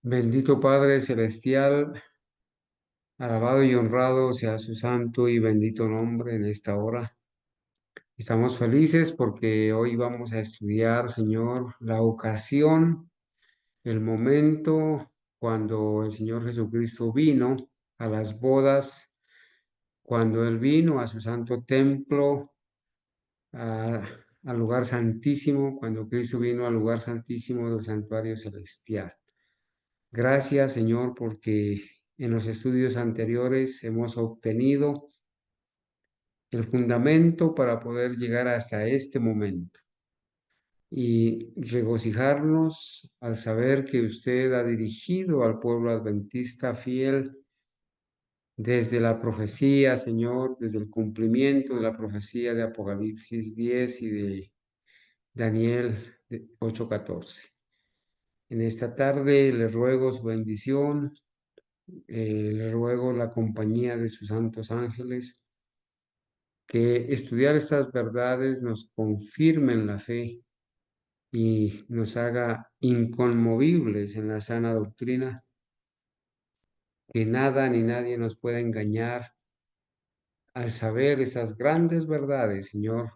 Bendito Padre Celestial, alabado y honrado sea su santo y bendito nombre en esta hora. Estamos felices porque hoy vamos a estudiar, Señor, la ocasión, el momento cuando el Señor Jesucristo vino a las bodas, cuando Él vino a su santo templo, a- al lugar santísimo, cuando Cristo vino al lugar santísimo del santuario celestial. Gracias, Señor, porque en los estudios anteriores hemos obtenido el fundamento para poder llegar hasta este momento y regocijarnos al saber que usted ha dirigido al pueblo adventista fiel desde la profecía, Señor, desde el cumplimiento de la profecía de Apocalipsis 10 y de Daniel 8:14. En esta tarde le ruego su bendición. Le ruego la compañía de sus santos ángeles, que estudiar estas verdades nos confirme en la fe y nos haga inconmovibles en la sana doctrina, que nada ni nadie nos pueda engañar al saber esas grandes verdades, Señor,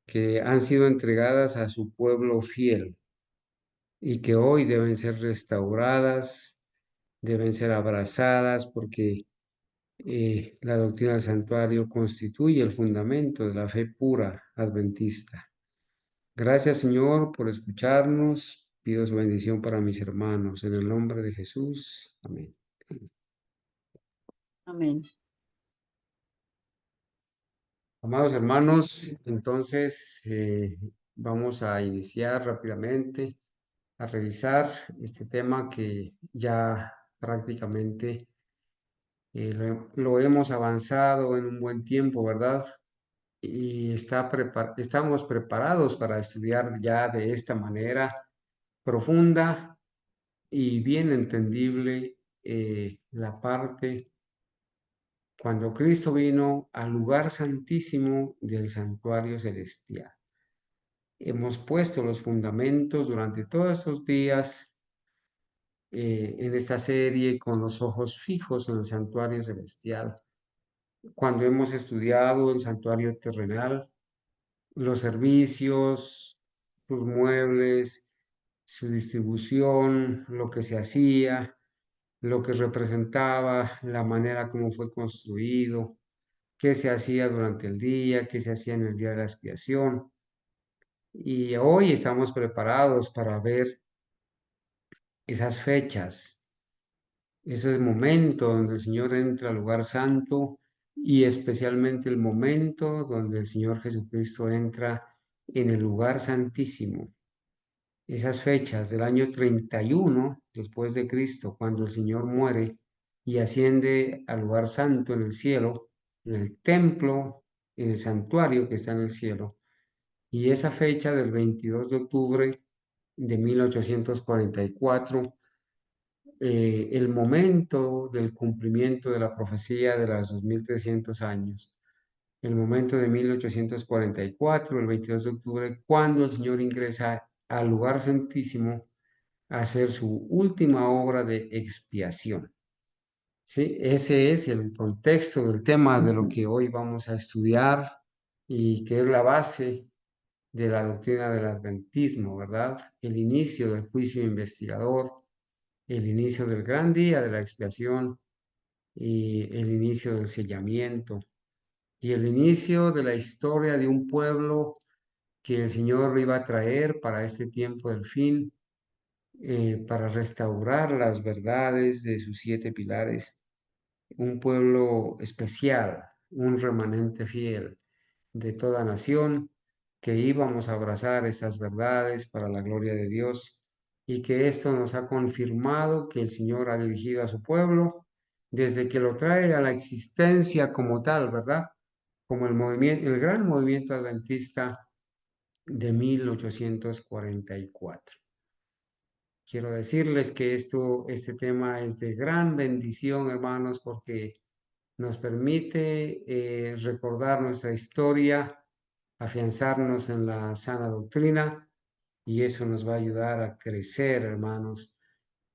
que han sido entregadas a su pueblo fiel y que hoy deben ser restauradas, deben ser abrazadas, porque la doctrina del santuario constituye el fundamento de la fe pura adventista. Gracias, Señor, por escucharnos. Pido su bendición para mis hermanos. En el nombre de Jesús. Amén. Amén. Amados hermanos, entonces vamos a iniciar rápidamente a revisar este tema que ya prácticamente lo hemos avanzado en un buen tiempo, ¿verdad? Y estamos preparados para estudiar ya de esta manera profunda y bien entendible la parte cuando Cristo vino al lugar santísimo del santuario celestial. Hemos puesto los fundamentos durante todos estos días en esta serie con los ojos fijos en el santuario celestial. Cuando hemos estudiado el santuario terrenal, los servicios, sus muebles, su distribución, lo que se hacía, lo que representaba, la manera como fue construido, qué se hacía durante el día, qué se hacía en el día de la expiación. Y hoy estamos preparados para ver esas fechas, ese momento donde el Señor entra al lugar santo y especialmente el momento donde el Señor Jesucristo entra en el lugar santísimo. Esas fechas del año 31 después de Cristo, cuando el Señor muere y asciende al lugar santo en el cielo, en el templo, en el santuario que está en el cielo. Y esa fecha del 22 de octubre de 1844, el momento del cumplimiento de la profecía de los 2300 años, el momento de 1844, el 22 de octubre, cuando el Señor ingresa al lugar santísimo a hacer su última obra de expiación. Sí, ese es el contexto del tema de lo que hoy vamos a estudiar y que es la base de la doctrina del adventismo, ¿verdad? El inicio del juicio investigador, el inicio del gran día de la expiación y el inicio del sellamiento y el inicio de la historia de un pueblo que el Señor iba a traer para este tiempo del fin, para restaurar las verdades de sus 7 pilares, un pueblo especial, un remanente fiel de toda nación, que íbamos a abrazar estas verdades para la gloria de Dios y que esto nos ha confirmado que el Señor ha dirigido a su pueblo desde que lo trae a la existencia como tal, ¿verdad? Como el movimiento, el gran movimiento adventista de 1844. Quiero decirles que este tema es de gran bendición, hermanos, porque nos permite recordar nuestra historia, afianzarnos en la sana doctrina y eso nos va a ayudar a crecer, hermanos,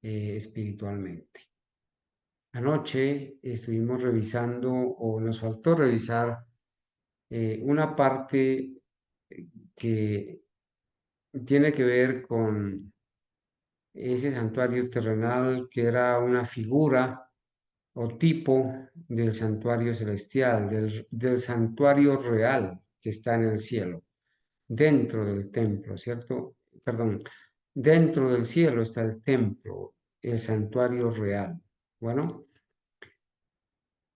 espiritualmente. Anoche estuvimos revisando, o nos faltó revisar, una parte que tiene que ver con ese santuario terrenal que era una figura o tipo del santuario celestial, del santuario real que está en el cielo, dentro del templo, ¿cierto? Perdón, dentro del cielo está el templo, el santuario real. Bueno,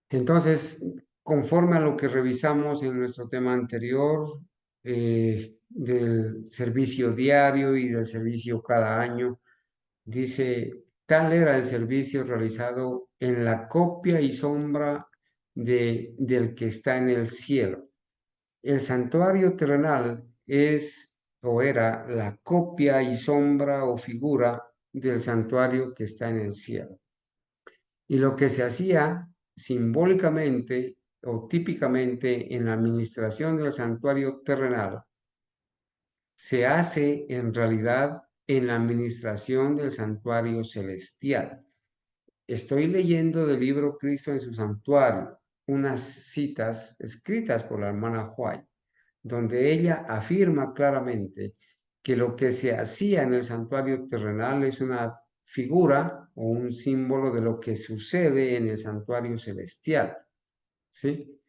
entonces, conforme a lo que revisamos en nuestro tema anterior, del servicio diario y del servicio cada año, dice, tal era el servicio realizado en la copia y sombra del que está en el cielo. El santuario terrenal es o era la copia y sombra o figura del santuario que está en el cielo. Y lo que se hacía simbólicamente o típicamente en la administración del santuario terrenal, se hace en realidad en la administración del santuario celestial. Estoy leyendo del libro Cristo en su santuario, unas citas escritas por la hermana White, donde ella afirma claramente que lo que se hacía en el santuario terrenal es una figura o un símbolo de lo que sucede en el santuario celestial. ¿Sí?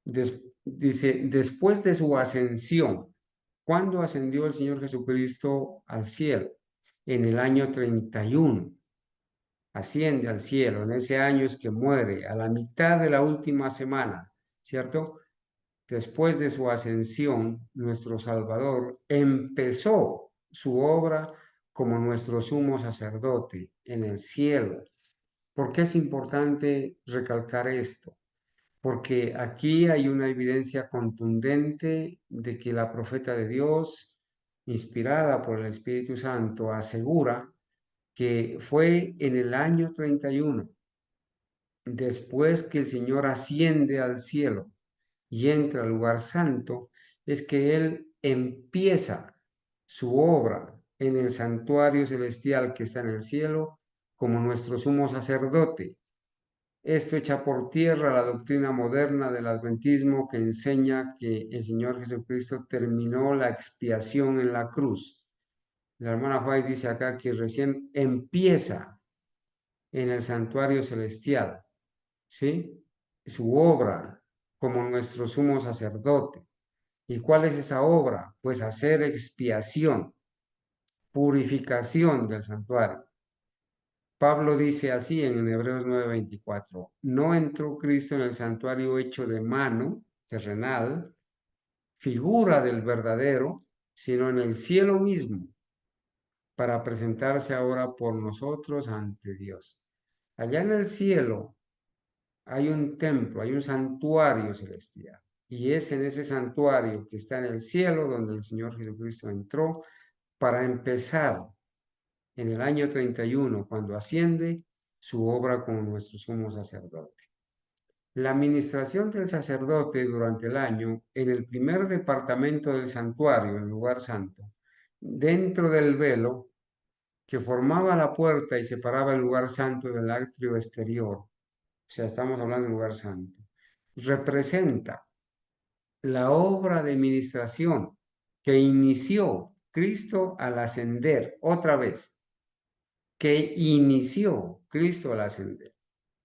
Dice, después de su ascensión, ¿cuándo ascendió el Señor Jesucristo al cielo? En el año 31. Asciende al cielo, en ese año es que muere, a la mitad de la última semana, ¿cierto? Después de su ascensión, nuestro Salvador empezó su obra como nuestro sumo sacerdote en el cielo. ¿Por qué es importante recalcar esto? Porque aquí hay una evidencia contundente de que la profeta de Dios, inspirada por el Espíritu Santo, asegura que fue en el año 31, después que el Señor asciende al cielo y entra al lugar santo, es que Él empieza su obra en el santuario celestial que está en el cielo como nuestro sumo sacerdote. Esto echa por tierra la doctrina moderna del adventismo que enseña que el Señor Jesucristo terminó la expiación en la cruz. La hermana White dice acá que recién empieza en el santuario celestial, ¿sí? Su obra como nuestro sumo sacerdote. ¿Y cuál es esa obra? Pues hacer expiación, purificación del santuario. Pablo dice así en Hebreos 9:24, no entró Cristo en el santuario hecho de mano, terrenal, figura del verdadero, sino en el cielo mismo, para presentarse ahora por nosotros ante Dios. Allá en el cielo hay un templo, hay un santuario celestial. Y es en ese santuario que está en el cielo donde el Señor Jesucristo entró para empezar en el año 31, cuando asciende, su obra como nuestro sumo sacerdote. La administración del sacerdote durante el año en el primer departamento del santuario, en el lugar santo, dentro del velo que formaba la puerta y separaba el lugar santo del atrio exterior, o sea, estamos hablando del lugar santo, representa la obra de administración que inició Cristo al ascender otra vez, que inició Cristo al ascender.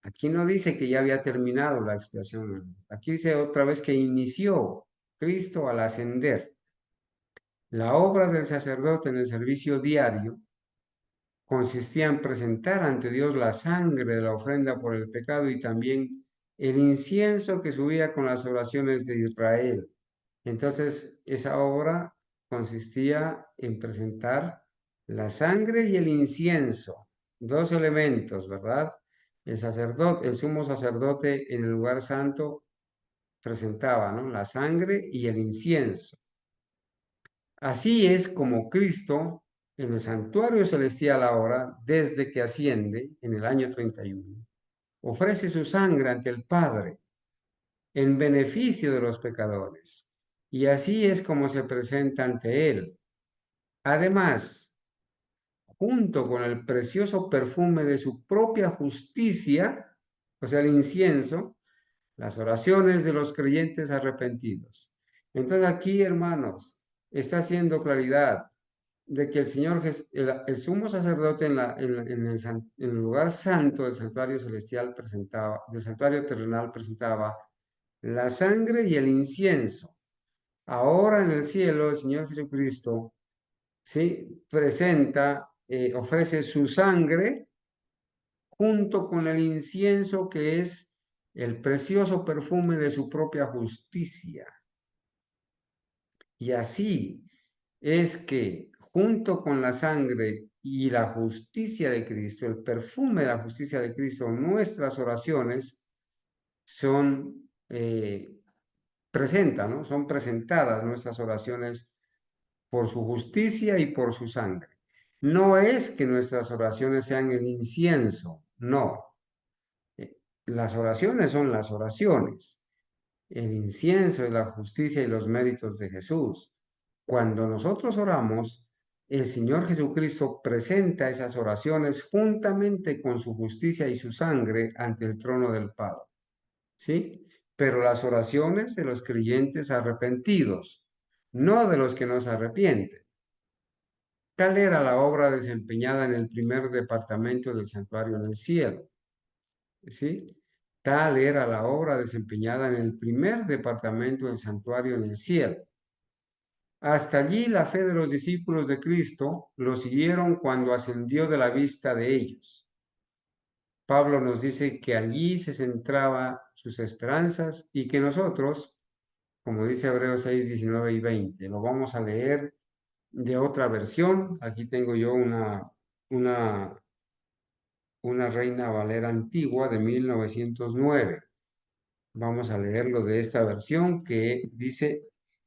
Aquí no dice que ya había terminado la expiación, aquí dice otra vez que inició Cristo al ascender. La obra del sacerdote en el servicio diario consistía en presentar ante Dios la sangre de la ofrenda por el pecado y también el incienso que subía con las oraciones de Israel. Entonces, esa obra consistía en presentar la sangre y el incienso, dos elementos, ¿verdad? El sacerdote, el sumo sacerdote en el lugar santo presentaba, ¿no? La sangre y el incienso. Así es como Cristo en el santuario celestial ahora, desde que asciende en el año 31, ofrece su sangre ante el Padre en beneficio de los pecadores. Y así es como se presenta ante Él. Además, junto con el precioso perfume de su propia justicia, o sea, el incienso, las oraciones de los creyentes arrepentidos. Entonces aquí, hermanos, está haciendo claridad de que el Señor, el sumo sacerdote en el lugar santo del santuario celestial presentaba, del santuario terrenal presentaba la sangre y el incienso. Ahora en el cielo, el Señor Jesucristo, ¿sí? Presenta, ofrece su sangre junto con el incienso que es el precioso perfume de su propia justicia. Y así es que junto con la sangre y la justicia de Cristo, el perfume de la justicia de Cristo, nuestras oraciones son ¿no? Son presentadas nuestras oraciones por su justicia y por su sangre. No es que nuestras oraciones sean el incienso, no. Las oraciones son las oraciones. El incienso es la justicia y los méritos de Jesús. Cuando nosotros oramos, el Señor Jesucristo presenta esas oraciones juntamente con su justicia y su sangre ante el trono del Padre. ¿Sí? Pero las oraciones de los creyentes arrepentidos, no de los que no se arrepienten. Tal era la obra desempeñada en el primer departamento del santuario en el cielo. ¿Sí? Tal era la obra desempeñada en el primer departamento del santuario en el cielo. Hasta allí la fe de los discípulos de Cristo lo siguieron cuando ascendió de la vista de ellos. Pablo nos dice que allí se centraba sus esperanzas y que nosotros, como dice Hebreos 6, 19 y 20, lo vamos a leer de otra versión. Aquí tengo yo una, una Reina Valera antigua de 1909. Vamos a leerlo de esta versión que dice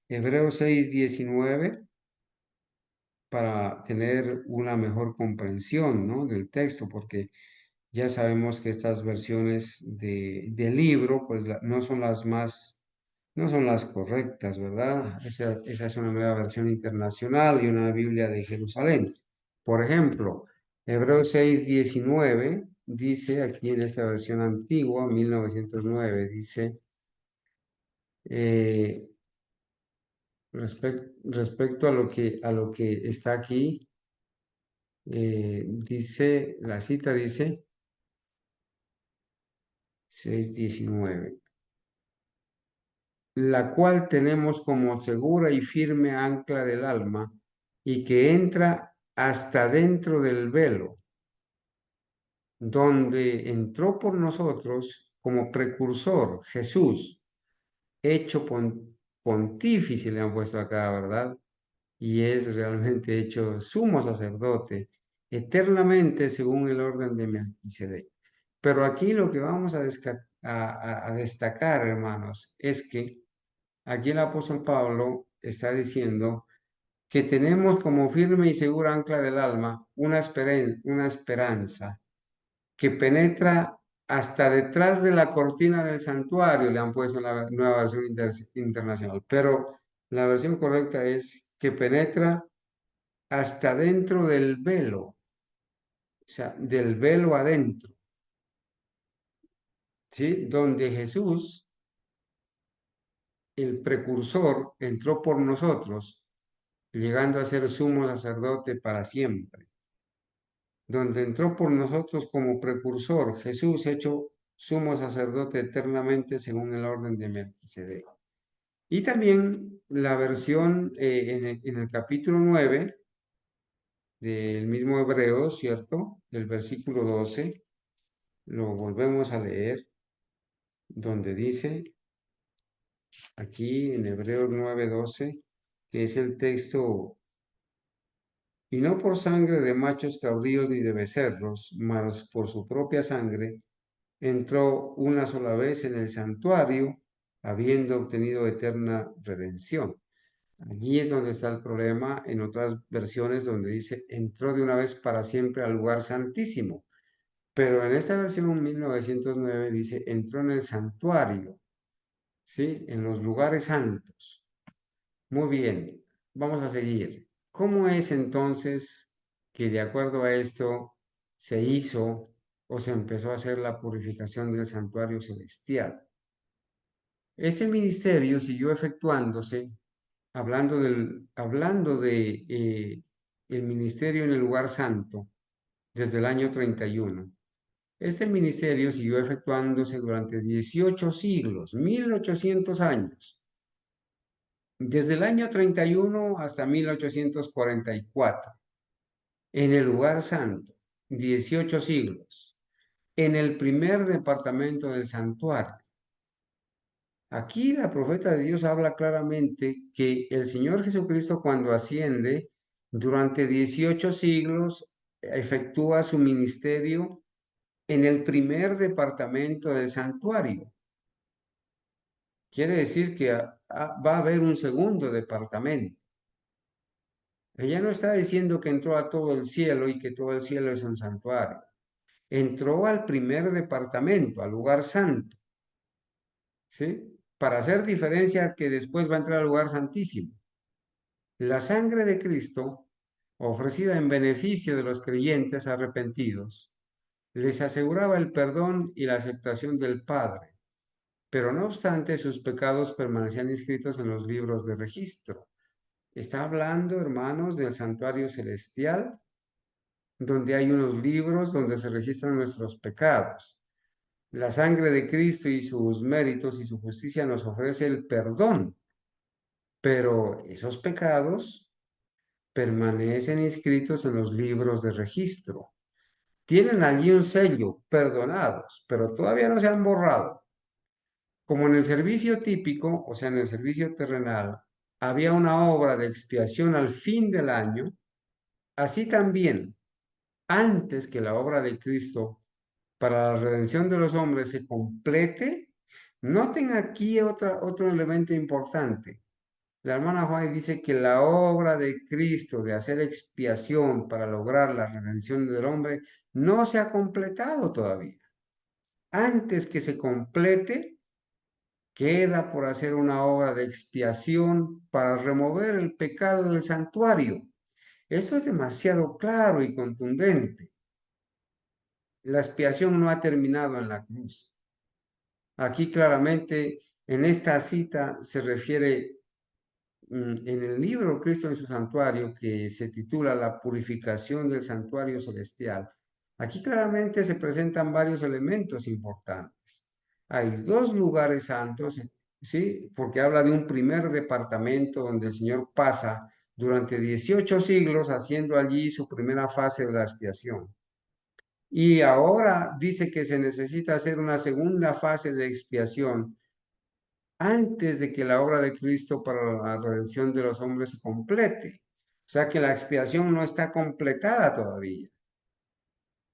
Hebreos 6, 19 para tener una mejor comprensión, ¿no? del texto, porque ya sabemos que estas versiones de libro, pues no son las correctas, ¿verdad? Esa es una nueva versión internacional y una Biblia de Jerusalén. Por ejemplo, Hebreos 6, 19 dice aquí en esta versión antigua, 1909, dice, eh, respecto a lo que está aquí, dice, la cita dice 6:19, la cual tenemos como segura y firme ancla del alma y que entra hasta dentro del velo, donde entró por nosotros como precursor Jesús, hecho pontífice, le han puesto acá, ¿verdad? Y es realmente hecho sumo sacerdote eternamente según el orden de Melquisedec. Pero aquí lo que vamos a destacar, hermanos, es que aquí el apóstol Pablo está diciendo que tenemos como firme y segura ancla del alma una esperanza que penetra hasta detrás de la cortina del santuario, le han puesto en la nueva versión internacional, pero la versión correcta es que penetra hasta dentro del velo, o sea, del velo adentro, ¿sí? Donde Jesús, el precursor, entró por nosotros, llegando a ser sumo sacerdote para siempre. Donde entró por nosotros como precursor, Jesús hecho sumo sacerdote eternamente según el orden de Melquisedec. Y también la versión en el capítulo 9 del mismo Hebreo, ¿cierto? El versículo 12, lo volvemos a leer, donde dice, aquí en Hebreos 9:12, que es el texto, y no por sangre de machos cabríos ni de becerros, mas por su propia sangre, entró una sola vez en el santuario, habiendo obtenido eterna redención. Allí es donde está el problema, en otras versiones donde dice, entró de una vez para siempre al lugar santísimo. Pero en esta versión 1909 dice, entró en el santuario, ¿sí? En los lugares santos. Muy bien, vamos a seguir. ¿Cómo es entonces que de acuerdo a esto se hizo o se empezó a hacer la purificación del santuario celestial. Este ministerio siguió efectuándose, hablando de el ministerio en el lugar santo, desde el año 31. Este ministerio siguió efectuándose durante 18 siglos, 1800 años, desde el año 31 hasta 1844, en el lugar santo, 18 siglos, en el primer departamento del santuario. Aquí la profeta de Dios habla claramente que el Señor Jesucristo cuando asciende durante 18 siglos efectúa su ministerio en el primer departamento del santuario. Quiere decir que va a haber un segundo departamento. Ella no está diciendo que entró a todo el cielo y que todo el cielo es un santuario. Entró al primer departamento, al lugar santo, ¿sí? Para hacer diferencia que después va a entrar al lugar santísimo. La sangre de Cristo, ofrecida en beneficio de los creyentes arrepentidos, les aseguraba el perdón y la aceptación del Padre, pero no obstante sus pecados permanecían inscritos en los libros de registro. Está hablando, hermanos, del santuario celestial, donde hay unos libros donde se registran nuestros pecados. La sangre de Cristo y sus méritos y su justicia nos ofrece el perdón, pero esos pecados permanecen inscritos en los libros de registro. Tienen allí un sello, perdonados, pero todavía no se han borrado. Como en el servicio típico, o sea, en el servicio terrenal, había una obra de expiación al fin del año, así también, antes que la obra de Cristo para la redención de los hombres se complete, noten aquí otro elemento importante. La hermana Juárez dice que la obra de Cristo de hacer expiación para lograr la redención del hombre no se ha completado todavía. Antes que se complete, queda por hacer una obra de expiación para remover el pecado del santuario. Esto es demasiado claro y contundente. La expiación no ha terminado en la cruz. Aquí claramente en esta cita se refiere en el libro Cristo en su santuario, que se titula La purificación del santuario celestial. Aquí claramente se presentan varios elementos importantes. Hay dos lugares santos, ¿sí? Porque habla de un primer departamento donde el Señor pasa durante 18 siglos haciendo allí su primera fase de la expiación. Y ahora dice que se necesita hacer una segunda fase de expiación antes de que la obra de Cristo para la redención de los hombres se complete. O sea que la expiación no está completada todavía,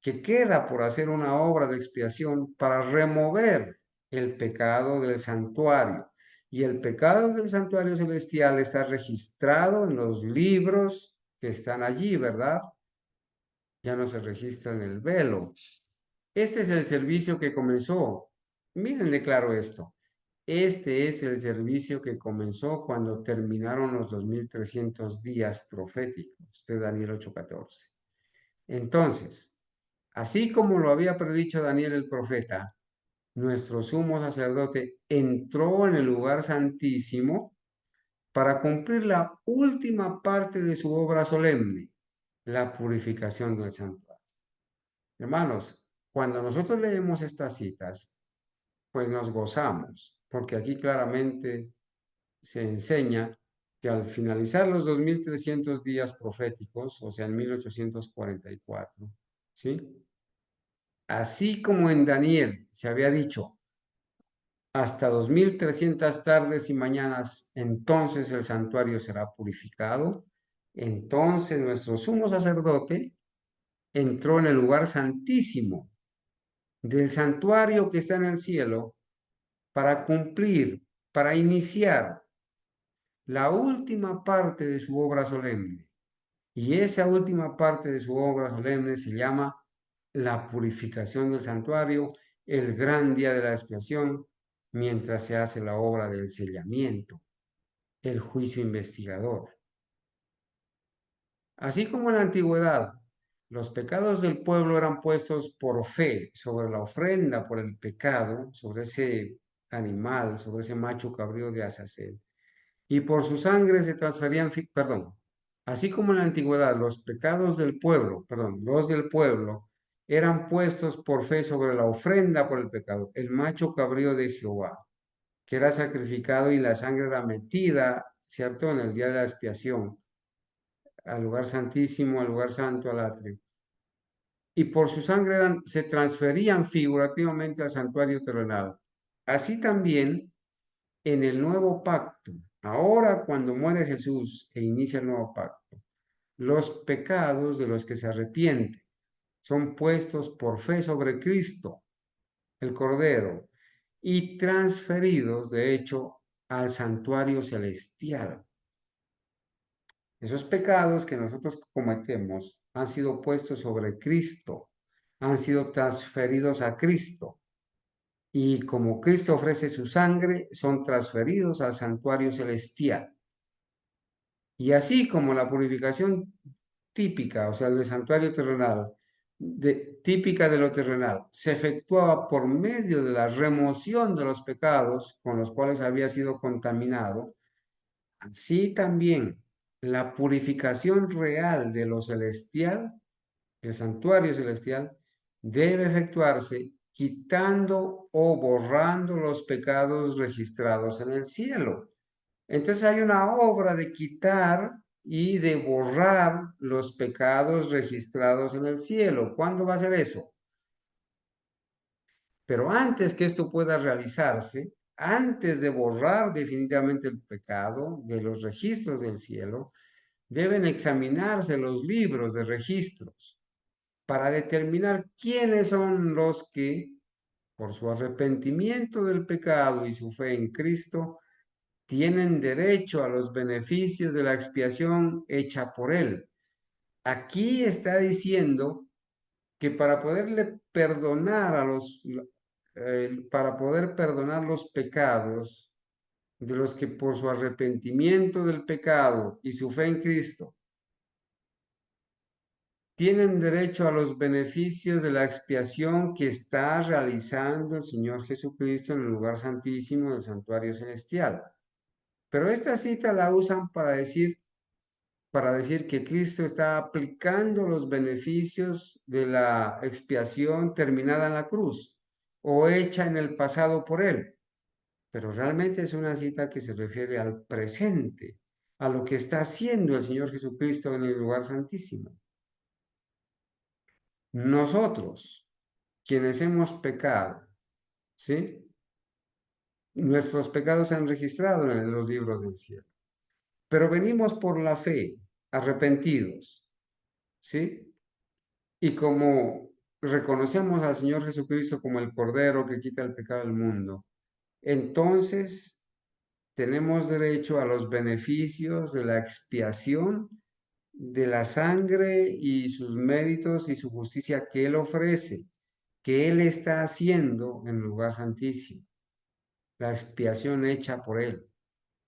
que queda por hacer una obra de expiación para remover el pecado del santuario. Y el pecado del santuario celestial está registrado en los libros que están allí, ¿verdad? Ya no se registra en el velo. Este es el servicio que comenzó. Mírenle claro esto. Este es el servicio que comenzó cuando terminaron los 2300 días proféticos de Daniel 8:14. Entonces, así como lo había predicho Daniel el profeta, nuestro sumo sacerdote entró en el lugar santísimo para cumplir la última parte de su obra solemne, la purificación del santuario. Hermanos, cuando nosotros leemos estas citas, pues nos gozamos, porque aquí claramente se enseña que al finalizar los 2300 días proféticos, o sea, en 1844, ¿sí? Así como en Daniel se había dicho, hasta 2300 tardes y mañanas, entonces el santuario será purificado. Entonces nuestro sumo sacerdote entró en el lugar santísimo del santuario que está en el cielo para cumplir, para iniciar la última parte de su obra solemne. Y esa última parte de su obra solemne se llama la purificación del santuario, el gran día de la expiación, mientras se hace la obra del sellamiento, el juicio investigador. Así como en la antigüedad Los pecados del pueblo eran puestos por fe sobre la ofrenda por el pecado, sobre ese animal, sobre ese macho cabrío de Azazel. Y por su sangre se transferían, perdón, así como en la antigüedad los pecados del pueblo, perdón, los del pueblo, eran puestos por fe sobre la ofrenda por el pecado, el macho cabrío de Jehová, que era sacrificado y la sangre era metida, ¿cierto?, en el día de la expiación, al lugar santísimo, al lugar santo, al atrio. Y por su sangre se transferían figurativamente al santuario terrenal. Así también en el nuevo pacto, ahora cuando muere Jesús e inicia el nuevo pacto, los pecados de los que se arrepienten son puestos por fe sobre Cristo, el Cordero, y transferidos, de hecho, al santuario celestial. Esos pecados que nosotros cometemos han sido puestos sobre Cristo, han sido transferidos a Cristo. Y como Cristo ofrece su sangre, son transferidos al santuario celestial. Y así como la purificación típica, o sea, el santuario terrenal, típica de lo terrenal, se efectuaba por medio de la remoción de los pecados con los cuales había sido contaminado, así también la purificación real de lo celestial, el santuario celestial, debe efectuarse quitando o borrando los pecados registrados en el cielo. Entonces hay una obra de quitar y de borrar los pecados registrados en el cielo. ¿Cuándo va a ser eso? Pero antes que esto pueda realizarse, antes de borrar definitivamente el pecado de los registros del cielo, deben examinarse los libros de registros para determinar quiénes son los que, por su arrepentimiento del pecado y su fe en Cristo, tienen derecho a los beneficios de la expiación hecha por Él. Aquí está diciendo que para poderle perdonar para poder perdonar los pecados de los que por su arrepentimiento del pecado y su fe en Cristo tienen derecho a los beneficios de la expiación que está realizando el Señor Jesucristo en el lugar santísimo del santuario celestial. Pero esta cita la usan para decir que Cristo está aplicando los beneficios de la expiación terminada en la cruz o hecha en el pasado por Él. Pero realmente es una cita que se refiere al presente, a lo que está haciendo el Señor Jesucristo en el lugar santísimo. Nosotros, quienes hemos pecado, ¿sí? Nuestros pecados se han registrado en los libros del cielo, pero venimos por la fe, arrepentidos, ¿sí? Y como reconocemos al Señor Jesucristo como el Cordero que quita el pecado del mundo, entonces tenemos derecho a los beneficios de la expiación de la sangre y sus méritos y su justicia que Él ofrece, que Él está haciendo en el lugar santísimo, la expiación hecha por Él,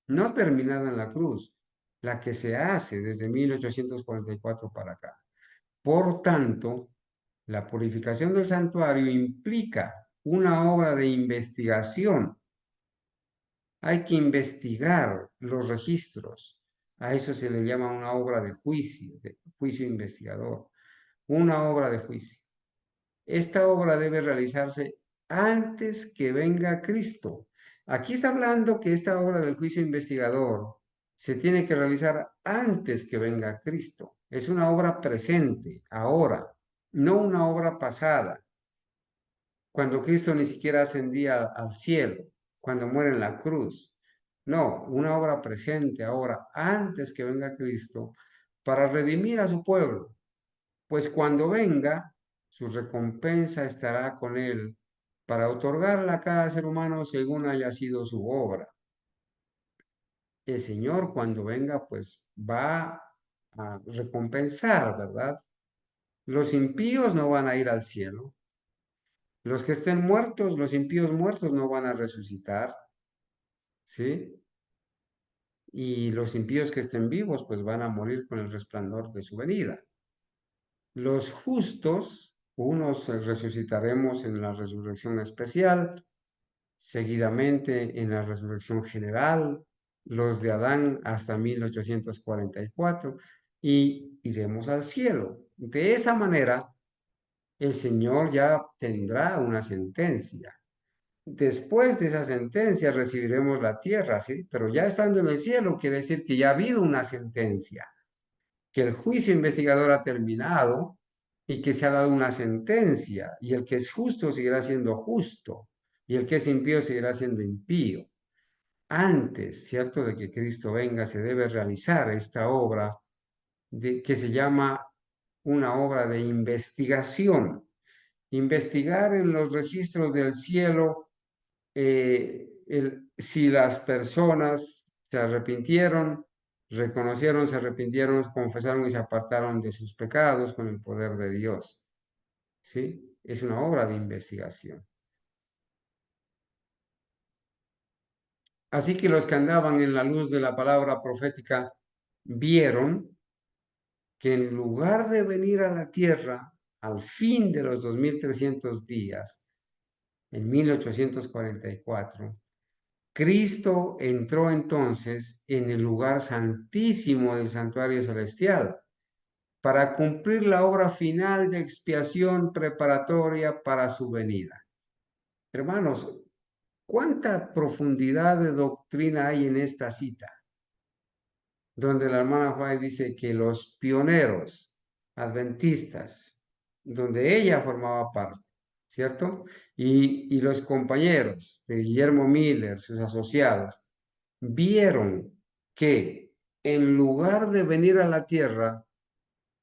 no terminada en la cruz, la que se hace desde 1844 para acá. Por tanto, la purificación del santuario implica una obra de investigación. Hay que investigar los registros. A eso se le llama una obra de juicio investigador, una obra de juicio. Esta obra debe realizarse antes que venga Cristo. Aquí está hablando que esta obra del juicio investigador se tiene que realizar antes que venga Cristo. Es una obra presente, ahora, no una obra pasada, cuando Cristo ni siquiera ascendía al cielo, cuando muere en la cruz. No, una obra presente ahora, antes que venga Cristo, para redimir a su pueblo. Pues cuando venga, su recompensa estará con él para otorgarla a cada ser humano según haya sido su obra. El Señor cuando venga, pues va a recompensar, ¿verdad? Los impíos no van a ir al cielo. Los que estén muertos, los impíos muertos no van a resucitar, ¿sí? Y los impíos que estén vivos, pues van a morir con el resplandor de su venida. Los justos, unos resucitaremos en la resurrección especial, seguidamente en la resurrección general, los de Adán hasta 1844, y iremos al cielo. De esa manera, el Señor ya tendrá una sentencia. Después de esa sentencia recibiremos la tierra, ¿sí? Pero ya estando en el cielo quiere decir que ya ha habido una sentencia, que el juicio investigador ha terminado y que se ha dado una sentencia, y el que es justo seguirá siendo justo, y el que es impío seguirá siendo impío. Antes, ¿cierto?, de que Cristo venga, se debe realizar esta obra que se llama una obra de investigación. Investigar en los registros del cielo si las personas se arrepintieron, reconocieron, se arrepintieron, confesaron y se apartaron de sus pecados con el poder de Dios. ¿Sí? Es una obra de investigación. Así que los que andaban en la luz de la palabra profética vieron que en lugar de venir a la tierra al fin de los 2300 días, en 1844, Cristo entró entonces en el lugar santísimo del santuario celestial para cumplir la obra final de expiación preparatoria para su venida. Hermanos, ¿cuánta profundidad de doctrina hay en esta cita? Donde la hermana White dice que los pioneros adventistas, donde ella formaba parte, ¿cierto? Y los compañeros de Guillermo Miller, sus asociados, vieron que en lugar de venir a la tierra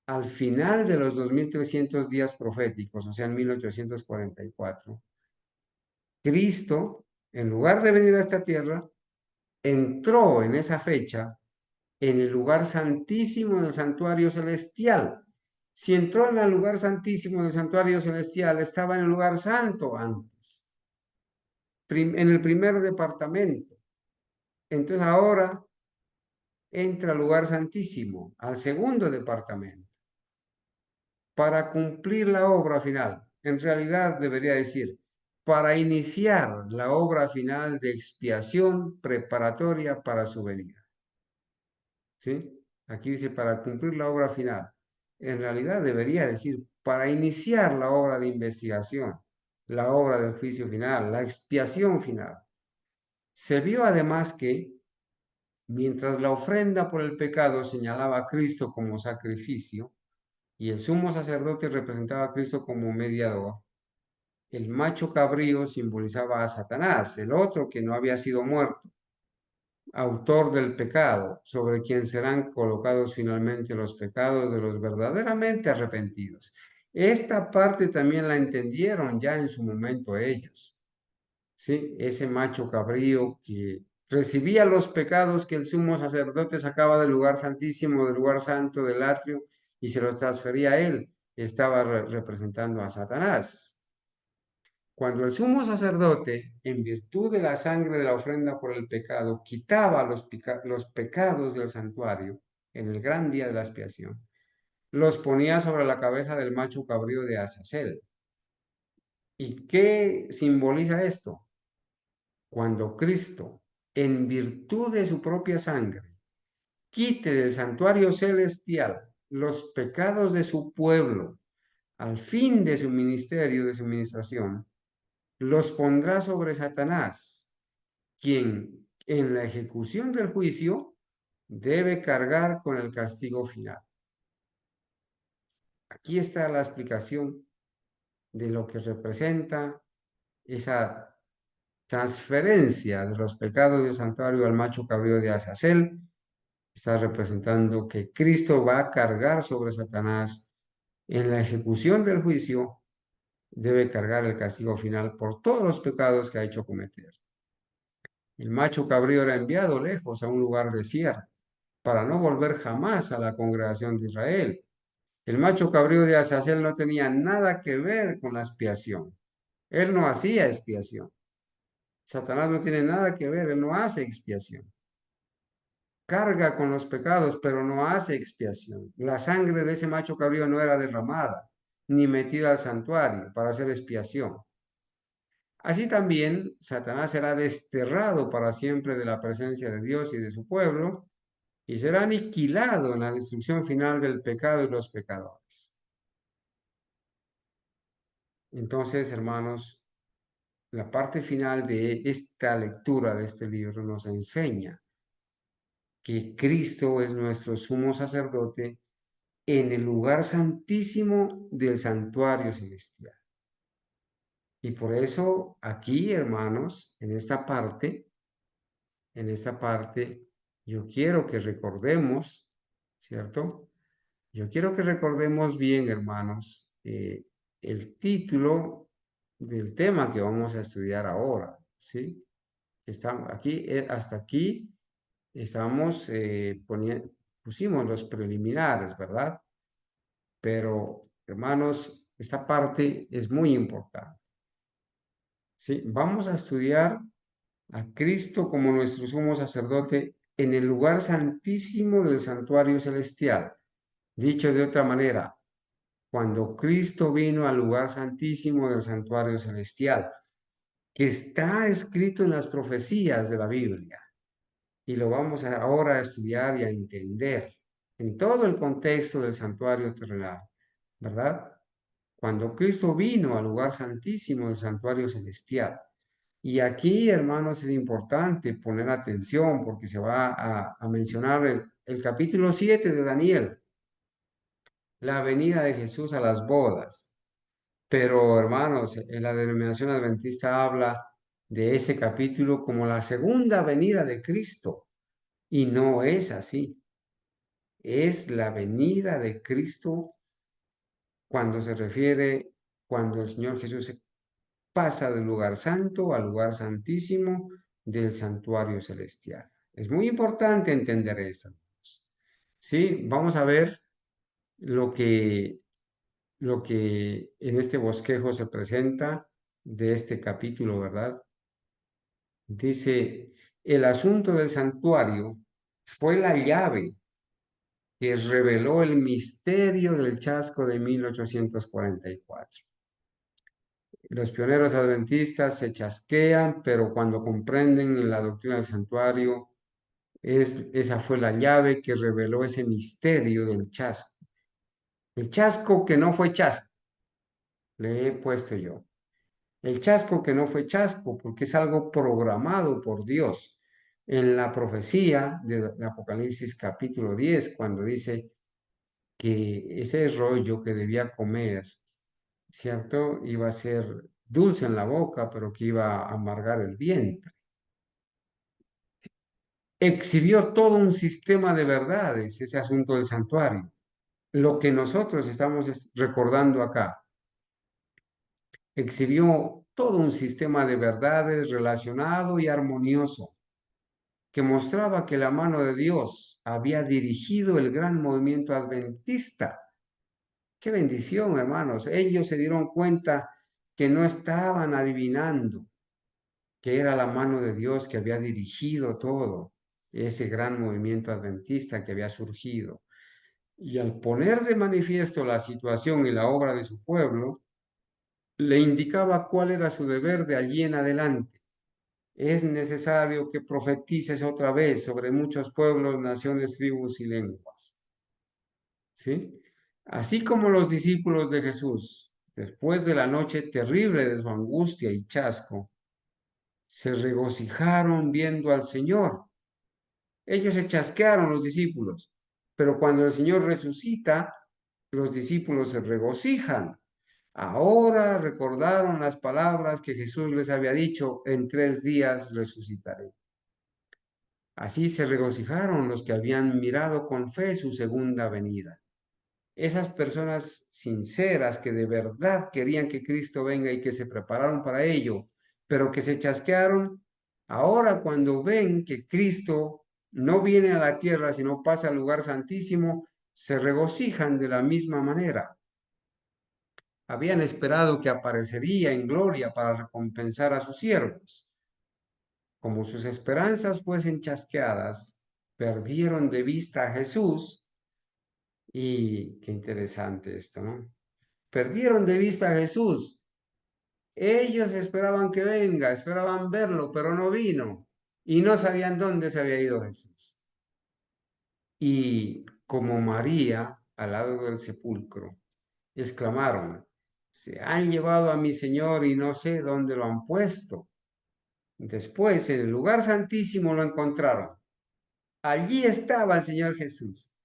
al final de los 2300 días proféticos, o sea, en 1844, Cristo, en lugar de venir a esta tierra, entró en esa fecha en el lugar santísimo del santuario celestial. Si entró en el lugar santísimo del santuario celestial, estaba en el lugar santo antes, en el primer departamento. Entonces ahora entra al lugar santísimo, al segundo departamento, para cumplir la obra final. En realidad debería decir, para iniciar la obra final de expiación preparatoria para su venida. ¿Sí? Aquí dice para cumplir la obra final. En realidad debería decir para iniciar la obra de investigación, la obra del juicio final, la expiación final. Se vio además que mientras la ofrenda por el pecado señalaba a Cristo como sacrificio y el sumo sacerdote representaba a Cristo como mediador, el macho cabrío simbolizaba a Satanás, el otro que no había sido muerto, autor del pecado, sobre quien serán colocados finalmente los pecados de los verdaderamente arrepentidos. Esta parte también la entendieron ya en su momento ellos. ¿Sí? Ese macho cabrío que recibía los pecados que el sumo sacerdote sacaba del lugar santísimo, del lugar santo, del atrio, y se los transfería a él, estaba representando a Satanás. Cuando el sumo sacerdote, en virtud de la sangre de la ofrenda por el pecado, quitaba los pecados del santuario en el gran día de la expiación, los ponía sobre la cabeza del macho cabrío de Azazel. ¿Y qué simboliza esto? Cuando Cristo, en virtud de su propia sangre, quite del santuario celestial los pecados de su pueblo al fin de su ministerio, de su ministración, los pondrá sobre Satanás, quien en la ejecución del juicio debe cargar con el castigo final. Aquí está la explicación de lo que representa esa transferencia de los pecados del santuario al macho cabrío de Azazel. Está representando que Cristo va a cargar sobre Satanás en la ejecución del juicio, debe cargar el castigo final por todos los pecados que ha hecho cometer. El macho cabrío era enviado lejos a un lugar desierto para no volver jamás a la congregación de Israel. El macho cabrío de Azazel no tenía nada que ver con la expiación. Él no hacía expiación. Satanás no tiene nada que ver, él no hace expiación. carga con los pecados, pero no hace expiación. La sangre de ese macho cabrío no era derramada, ni metida al santuario para hacer expiación. Así también Satanás será desterrado para siempre de la presencia de Dios y de su pueblo, y será aniquilado en la destrucción final del pecado y los pecadores. Entonces, hermanos, la parte final de esta lectura de este libro nos enseña que Cristo es nuestro sumo sacerdote en el lugar santísimo del santuario celestial. Y por eso aquí, hermanos, en esta parte, yo quiero que recordemos, ¿cierto? Yo quiero que recordemos bien, hermanos, el título del tema que vamos a estudiar ahora, ¿sí? Estamos aquí, hasta aquí estamos pusimos los preliminares, ¿verdad? Pero, hermanos, esta parte es muy importante, ¿sí? Vamos a estudiar a Cristo como nuestro sumo sacerdote en el lugar santísimo del santuario celestial. Dicho de otra manera, cuando Cristo vino al lugar santísimo del santuario celestial, que está escrito en las profecías de la Biblia, y lo vamos ahora a estudiar y a entender en todo el contexto del santuario terrenal, ¿verdad? Cuando Cristo vino al lugar santísimo del santuario celestial. Y aquí, hermanos, es importante poner atención porque se va a mencionar el capítulo 7 de Daniel, la venida de Jesús a las bodas. Pero, hermanos, en la denominación adventista habla de ese capítulo como la segunda venida de Cristo. Y no es así. Es la venida de Cristo cuando se refiere, cuando el Señor Jesús pasa del lugar santo al lugar santísimo del santuario celestial. Es muy importante entender eso. Sí, vamos a ver lo que, lo que en este bosquejo se presenta de este capítulo, ¿verdad? Dice, el asunto del santuario fue la llave que reveló el misterio del chasco de 1844. Los pioneros adventistas se chasquean, pero cuando comprenden la doctrina del santuario, esa fue la llave que reveló ese misterio del chasco. El chasco que no fue chasco, le he puesto yo. El chasco que no fue chasco, porque es algo programado por Dios. En la profecía de Apocalipsis capítulo 10, cuando dice que ese rollo que debía comer, ¿cierto? Iba a ser dulce en la boca, pero que iba a amargar el vientre. Exhibió todo un sistema de verdades, ese asunto del santuario. Lo que nosotros estamos recordando acá, exhibió todo un sistema de verdades relacionado y armonioso que mostraba que la mano de Dios había dirigido el gran movimiento adventista. Qué bendición, hermanos. Ellos se dieron cuenta que no estaban adivinando, que era la mano de Dios que había dirigido todo ese gran movimiento adventista que había surgido. Y al poner de manifiesto la situación y la obra de su pueblo, le indicaba cuál era su deber de allí en adelante. Es necesario que profetices otra vez sobre muchos pueblos, naciones, tribus y lenguas. ¿Sí? Así como los discípulos de Jesús, después de la noche terrible de su angustia y chasco, se regocijaron viendo al Señor. Ellos se chasquearon los discípulos, pero cuando el Señor resucita, los discípulos se regocijan. Ahora recordaron las palabras que Jesús les había dicho, en 3 días resucitaré. Así se regocijaron los que habían mirado con fe su segunda venida. Esas personas sinceras que de verdad querían que Cristo venga y que se prepararon para ello, pero que se chasquearon, ahora cuando ven que Cristo no viene a la tierra, sino pasa al lugar santísimo, se regocijan de la misma manera. Habían esperado que aparecería en gloria para recompensar a sus siervos. Como sus esperanzas fuesen chasqueadas, perdieron de vista a Jesús y qué interesante esto, ¿no? Perdieron de vista a Jesús. Ellos esperaban que venga, esperaban verlo, pero no vino y no sabían dónde se había ido Jesús. Y como María, al lado del sepulcro, exclamaron, se han llevado a mi Señor y no sé dónde lo han puesto. Después, en el lugar santísimo lo encontraron. Allí estaba el Señor Jesús.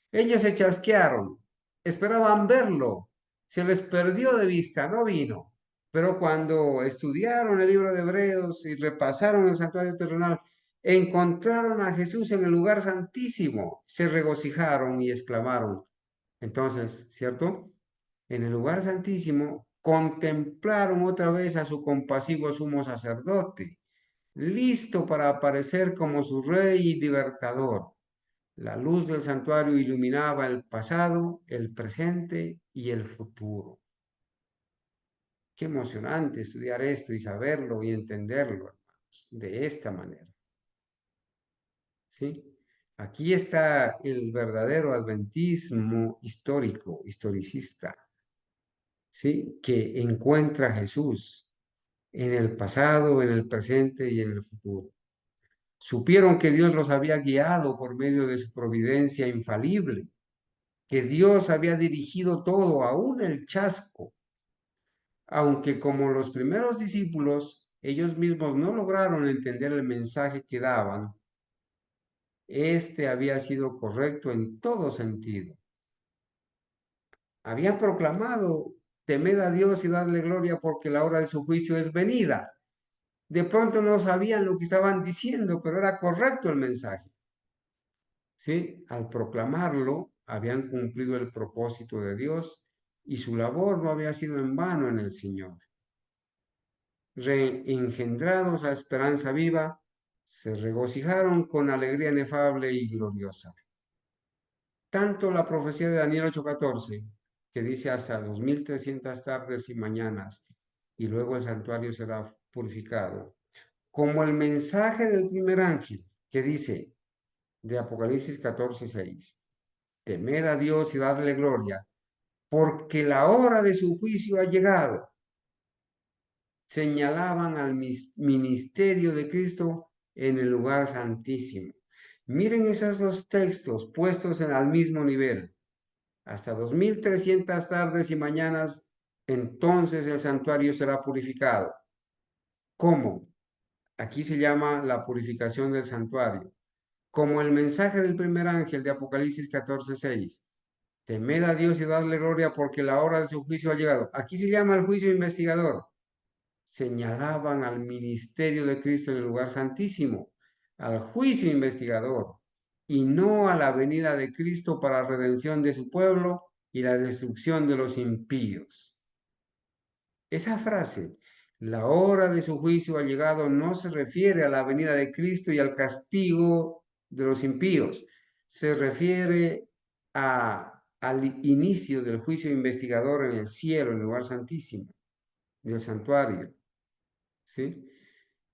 Ellos se chasquearon, esperaban verlo, se les perdió de vista, no vino. Pero cuando estudiaron el libro de Hebreos y repasaron el santuario terrenal, encontraron a Jesús en el lugar santísimo, se regocijaron y exclamaron. Entonces, ¿cierto? En el lugar santísimo contemplaron otra vez a su compasivo sumo sacerdote, listo para aparecer como su rey y libertador. La luz del santuario iluminaba el pasado, el presente y el futuro. Qué emocionante estudiar esto y saberlo y entenderlo, hermanos, de esta manera. ¿Sí? Aquí está el verdadero adventismo histórico, historicista, ¿sí? Que encuentra a Jesús en el pasado, en el presente y en el futuro. Supieron que Dios los había guiado por medio de su providencia infalible, que Dios había dirigido todo, aún el chasco, aunque como los primeros discípulos, ellos mismos no lograron entender el mensaje que daban, este había sido correcto en todo sentido. Habían proclamado, temed a Dios y dadle gloria porque la hora de su juicio es venida. De pronto no sabían lo que estaban diciendo, pero era correcto el mensaje. ¿Sí? Al proclamarlo, habían cumplido el propósito de Dios y su labor no había sido en vano en el Señor. Reengendrados a esperanza viva, se regocijaron con alegría inefable y gloriosa. Tanto la profecía de Daniel 8:14, que dice hasta 2300 tardes y mañanas, y luego el santuario será purificado, como el mensaje del primer ángel, que dice de Apocalipsis 14:6, temed a Dios y dadle gloria, porque la hora de su juicio ha llegado. Señalaban al ministerio de Cristo en el lugar santísimo. Miren esos dos textos puestos al mismo nivel. Hasta 2300 tardes y mañanas, entonces el santuario será purificado. ¿Cómo? Aquí se llama la purificación del santuario. Como el mensaje del primer ángel de Apocalipsis 14:6. Temed a Dios y darle gloria porque la hora de su juicio ha llegado. Aquí se llama el juicio investigador. Señalaban al ministerio de Cristo en el lugar santísimo, al juicio investigador, y no a la venida de Cristo para la redención de su pueblo y la destrucción de los impíos. Esa frase, la hora de su juicio ha llegado, no se refiere a la venida de Cristo y al castigo de los impíos, se refiere al inicio del juicio investigador en el cielo, en el lugar santísimo, del santuario. ¿Sí?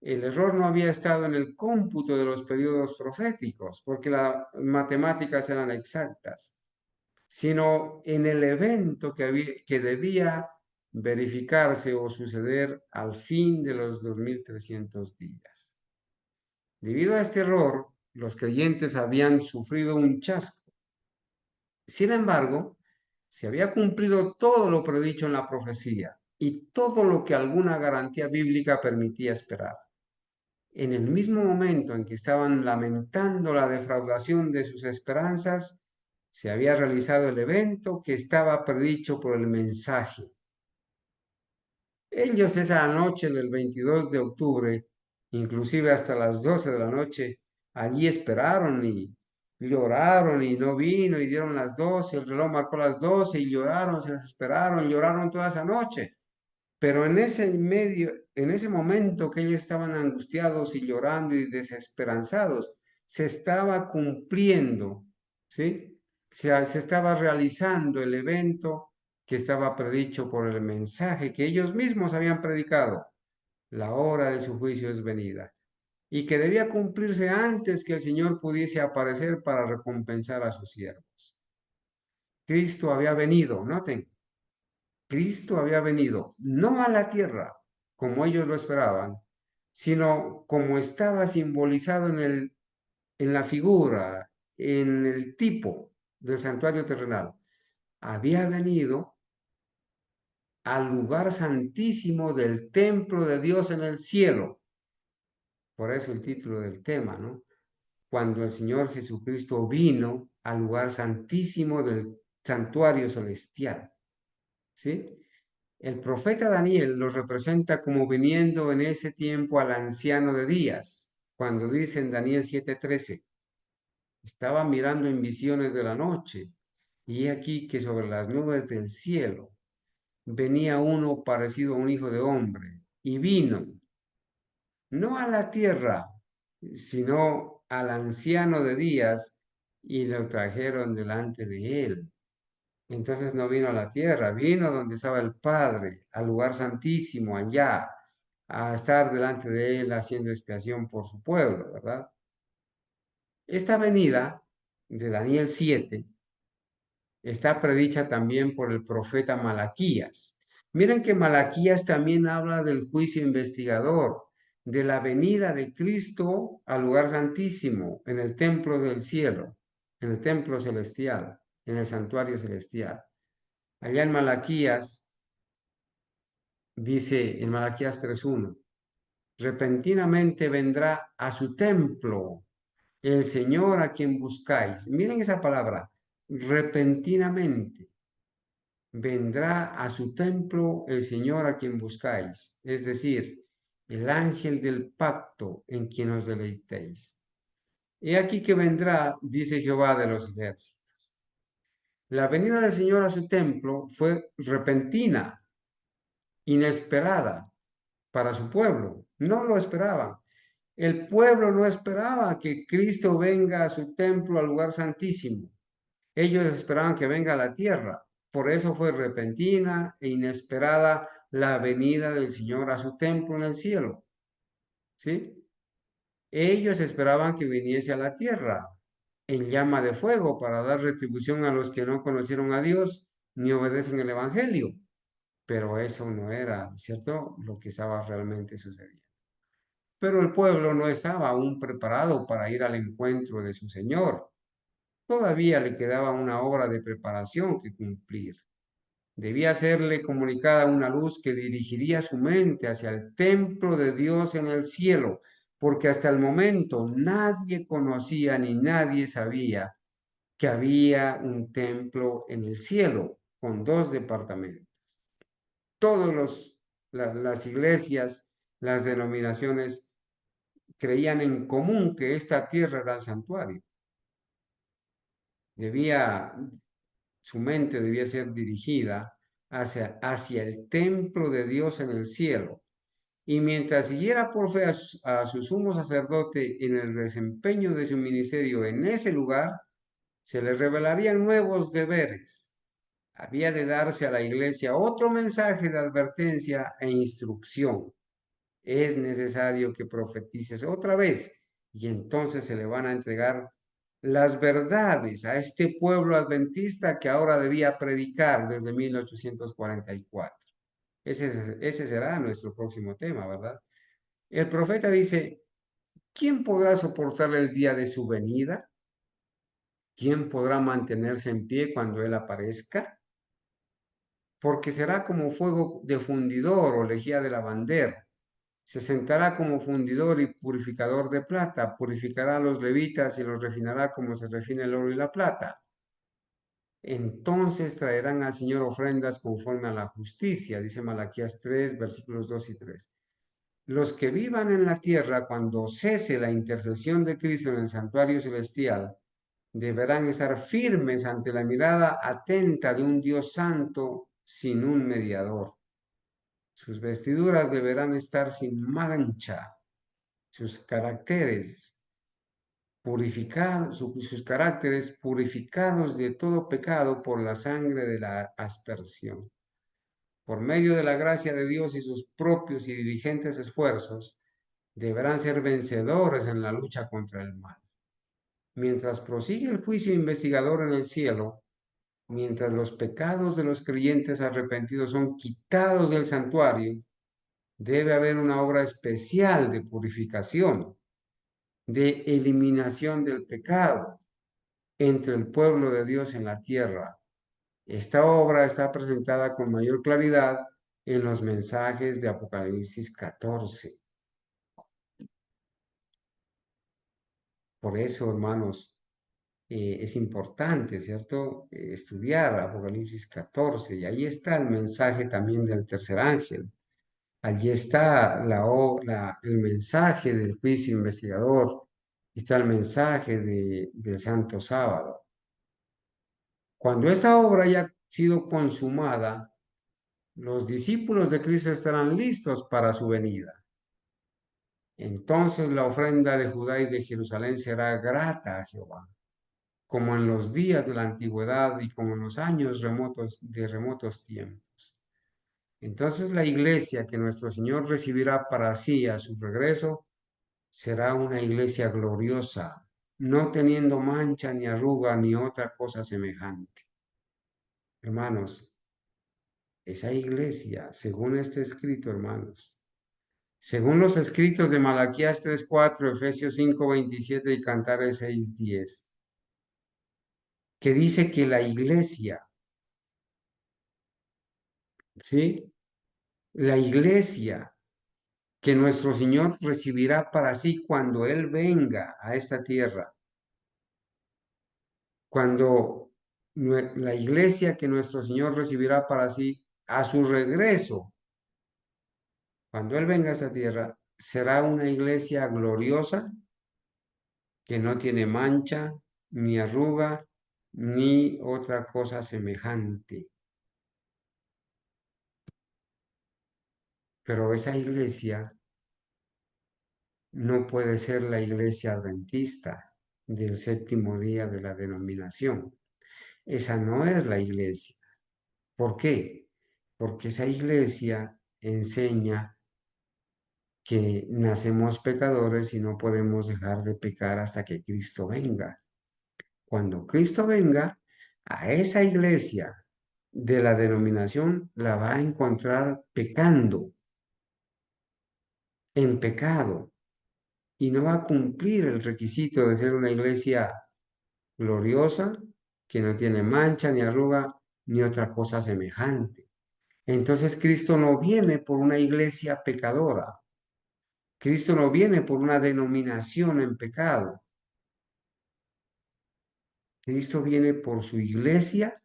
El error no había estado en el cómputo de los periodos proféticos, porque las matemáticas eran exactas, sino en el evento que debía verificarse o suceder al fin de los 2300 días. Debido a este error, los creyentes habían sufrido un chasco. Sin embargo, se había cumplido todo lo predicho en la profecía y todo lo que alguna garantía bíblica permitía esperar. En el mismo momento en que estaban lamentando la defraudación de sus esperanzas, se había realizado el evento que estaba predicho por el mensaje. Ellos esa noche del 22 de octubre, inclusive hasta las 12 de la noche, allí esperaron y lloraron y no vino y dieron las 12, el reloj marcó las 12 y lloraron, se desesperaron, lloraron toda esa noche. Pero en ese momento que ellos estaban angustiados y llorando y desesperanzados, se estaba cumpliendo, ¿sí? Se estaba realizando el evento que estaba predicho por el mensaje que ellos mismos habían predicado. La hora de su juicio es venida. y que debía cumplirse antes que el Señor pudiese aparecer para recompensar a sus siervos. Cristo había venido, noten, Cristo había venido no a la tierra como ellos lo esperaban, sino como estaba simbolizado en la figura, en el tipo del santuario terrenal. Había venido al lugar santísimo del templo de Dios en el cielo. Por eso el título del tema, ¿no? Cuando el Señor Jesucristo vino al lugar santísimo del santuario celestial, ¿sí? El profeta Daniel lo representa como viniendo en ese tiempo al anciano de días, cuando dice en Daniel 7:13, estaba mirando en visiones de la noche, y he aquí que sobre las nubes del cielo venía uno parecido a un hijo de hombre, y vino, no a la tierra, sino al anciano de días, y lo trajeron delante de él. Entonces no vino a la tierra, vino donde estaba el Padre, al lugar santísimo, allá, a estar delante de él haciendo expiación por su pueblo, ¿verdad? Esta venida de Daniel 7 está predicha también por el profeta Malaquías. Miren que Malaquías también habla del juicio investigador, de la venida de Cristo al lugar santísimo, en el templo del cielo, en el templo celestial, en el santuario celestial. Allá en Malaquías dice, en Malaquías 3:1, repentinamente vendrá a su templo el Señor a quien buscáis. Miren esa palabra, repentinamente vendrá a su templo el Señor a quien buscáis, es decir, el ángel del pacto en quien os deleitéis. He aquí que vendrá, dice Jehová de los ejércitos. La venida del Señor a su templo fue repentina, inesperada para su pueblo. No lo esperaban. El pueblo no esperaba que Cristo venga a su templo, al lugar santísimo. Ellos esperaban que venga a la tierra. Por eso fue repentina e inesperada la venida del Señor a su templo en el cielo. ¿Sí? Ellos esperaban que viniese a la tierra en llama de fuego para dar retribución a los que no conocieron a Dios ni obedecen el Evangelio. Pero eso no era, ¿cierto?, lo que estaba realmente sucediendo. Pero el pueblo no estaba aún preparado para ir al encuentro de su Señor. Todavía le quedaba una obra de preparación que cumplir. Debía serle comunicada una luz que dirigiría su mente hacia el templo de Dios en el cielo, porque hasta el momento nadie conocía ni nadie sabía que había un templo en el cielo con dos departamentos. Las iglesias, las denominaciones creían en común que esta tierra era el santuario. Debía Su mente debía ser dirigida hacia el templo de Dios en el cielo. Y mientras siguiera por fe a su sumo sacerdote en el desempeño de su ministerio en ese lugar, se le revelarían nuevos deberes. Había de darse a la iglesia otro mensaje de advertencia e instrucción. Es necesario que profetices otra vez y entonces se le van a entregar las verdades a este pueblo adventista que ahora debía predicar desde 1844. Ese será nuestro próximo tema, ¿verdad? El profeta dice, ¿quién podrá soportar el día de su venida? ¿Quién podrá mantenerse en pie cuando Él aparezca? Porque será como fuego de fundidor o lejía de lavandear. Se sentará como fundidor y purificador de plata, purificará a los levitas y los refinará como se refina el oro y la plata. Entonces traerán al Señor ofrendas conforme a la justicia, dice Malaquías 3, versículos 2 y 3. Los que vivan en la tierra cuando cese la intercesión de Cristo en el santuario celestial, deberán estar firmes ante la mirada atenta de un Dios santo sin un mediador. Sus vestiduras deberán estar sin mancha, sus caracteres sus caracteres purificados de todo pecado por la sangre de la aspersión. Por medio de la gracia de Dios y sus propios y diligentes esfuerzos, deberán ser vencedores en la lucha contra el mal. Mientras prosigue el juicio investigador en el cielo, mientras los pecados de los creyentes arrepentidos son quitados del santuario, debe haber una obra especial de purificación, de eliminación del pecado entre el pueblo de Dios en la tierra. Esta obra está presentada con mayor claridad en los mensajes de Apocalipsis 14. Por eso, hermanos, es importante, ¿cierto? Estudiar Apocalipsis 14 y ahí está el mensaje también del tercer ángel. Allí está el mensaje del juicio investigador, está el mensaje del Santo Sábado. Cuando esta obra haya sido consumada, los discípulos de Cristo estarán listos para su venida. Entonces la ofrenda de Judá y de Jerusalén será grata a Jehová, como en los días de la antigüedad y como en los años de remotos tiempos. Entonces la iglesia que nuestro Señor recibirá para sí a su regreso será una iglesia gloriosa, no teniendo mancha ni arruga ni otra cosa semejante. Hermanos, esa iglesia, según este escrito, hermanos, según los escritos de Malaquías 3:4, Efesios 5:27 y Cantares 6:10, que dice que la iglesia, ¿sí? La iglesia que nuestro Señor recibirá para sí cuando Él venga a esta tierra, cuando la iglesia que nuestro Señor recibirá para sí a su regreso, cuando Él venga a esta tierra, será una iglesia gloriosa que no tiene mancha, ni arruga, ni otra cosa semejante. Pero esa iglesia no puede ser la iglesia adventista del séptimo día de la denominación. Esa no es la iglesia. ¿Por qué? Porque esa iglesia enseña que nacemos pecadores y no podemos dejar de pecar hasta que Cristo venga. Cuando Cristo venga, a esa iglesia de la denominación la va a encontrar pecando, en pecado, y no va a cumplir el requisito de ser una iglesia gloriosa, que no tiene mancha ni arruga ni otra cosa semejante. Entonces Cristo no viene por una iglesia pecadora. Cristo no viene por una denominación en pecado. Cristo viene por su iglesia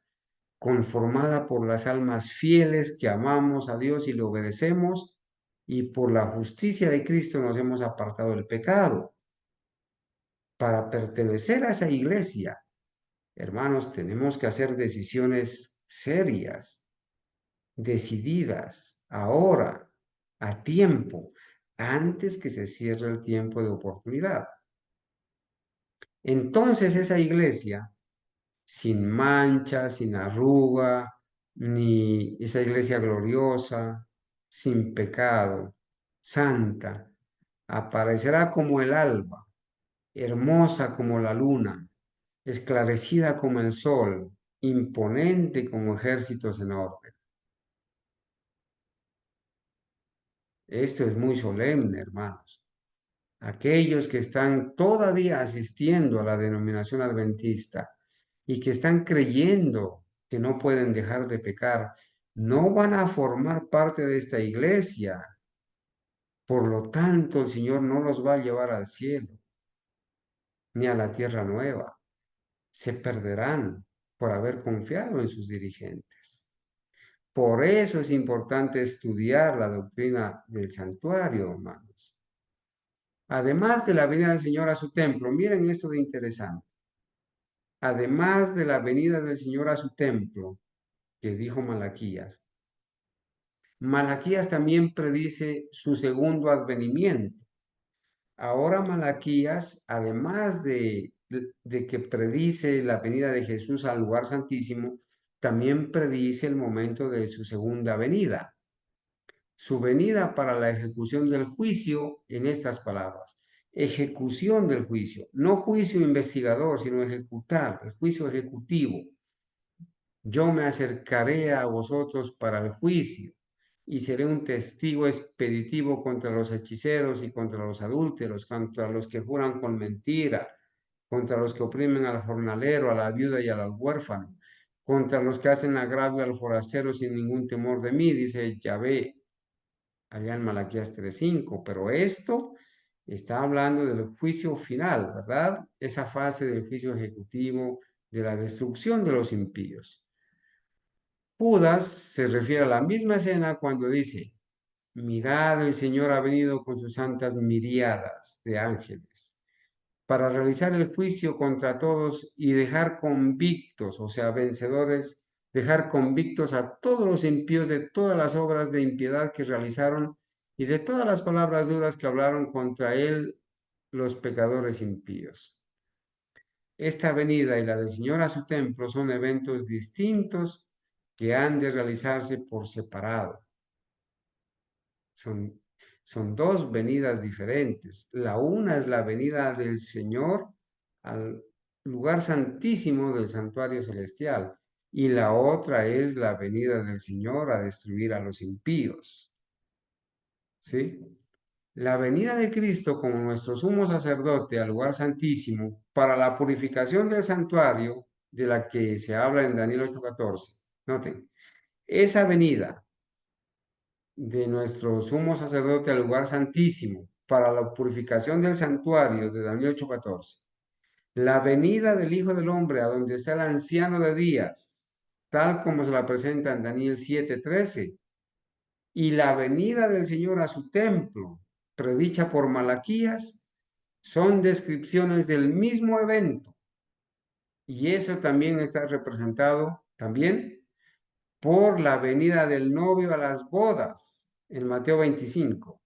conformada por las almas fieles que amamos a Dios y le obedecemos, y por la justicia de Cristo nos hemos apartado del pecado. Para pertenecer a esa iglesia, hermanos, tenemos que hacer decisiones serias, decididas, ahora, a tiempo, antes que se cierre el tiempo de oportunidad. Entonces esa iglesia, sin mancha, sin arruga, ni esa iglesia gloriosa, sin pecado, santa, aparecerá como el alba, hermosa como la luna, esclarecida como el sol, imponente como ejércitos en orden. Esto es muy solemne, hermanos. Aquellos que están todavía asistiendo a la denominación adventista y que están creyendo que no pueden dejar de pecar, no van a formar parte de esta iglesia. Por lo tanto, el Señor no los va a llevar al cielo ni a la tierra nueva. Se perderán por haber confiado en sus dirigentes. Por eso es importante estudiar la doctrina del santuario, hermanos. Además de la venida del Señor a su templo, miren esto de interesante. Además de la venida del Señor a su templo, que dijo Malaquías, Malaquías también predice su segundo advenimiento. Ahora Malaquías, además de que predice la venida de Jesús al lugar santísimo, también predice el momento de su segunda venida. su venida para la ejecución del juicio en estas palabras. Ejecución del juicio, no juicio investigador, sino ejecutar, el juicio ejecutivo. Yo me acercaré a vosotros para el juicio y seré un testigo expeditivo contra los hechiceros y contra los adúlteros, contra los que juran con mentira, contra los que oprimen al jornalero, a la viuda y al huérfano, contra los que hacen agravio al forastero sin ningún temor de mí, dice Yahvé allá en Malaquías 3:5. Pero esto está hablando del juicio final, ¿verdad? Esa fase del juicio ejecutivo de la destrucción de los impíos. Judas se refiere a la misma escena cuando dice, mirad, el Señor ha venido con sus santas miriadas de ángeles para realizar el juicio contra todos y dejar convictos, o sea, vencedores, dejar convictos a todos los impíos de todas las obras de impiedad que realizaron y de todas las palabras duras que hablaron contra él los pecadores impíos. Esta venida y la del Señor a su templo son eventos distintos que han de realizarse por separado. Son, son dos venidas diferentes. La una es la venida del Señor al lugar santísimo del santuario celestial y la otra es la venida del Señor a destruir a los impíos. ¿Sí? La venida de Cristo como nuestro sumo sacerdote al lugar santísimo para la purificación del santuario de la que se habla en Daniel 8:14. Noten, esa venida de nuestro sumo sacerdote al lugar santísimo para la purificación del santuario de Daniel 8:14. La venida del Hijo del Hombre a donde está el anciano de días, tal como se la presenta en Daniel 7:13, y la venida del Señor a su templo, predicha por Malaquías, son descripciones del mismo evento. Y eso también está representado también por la venida del novio a las bodas en Mateo 25,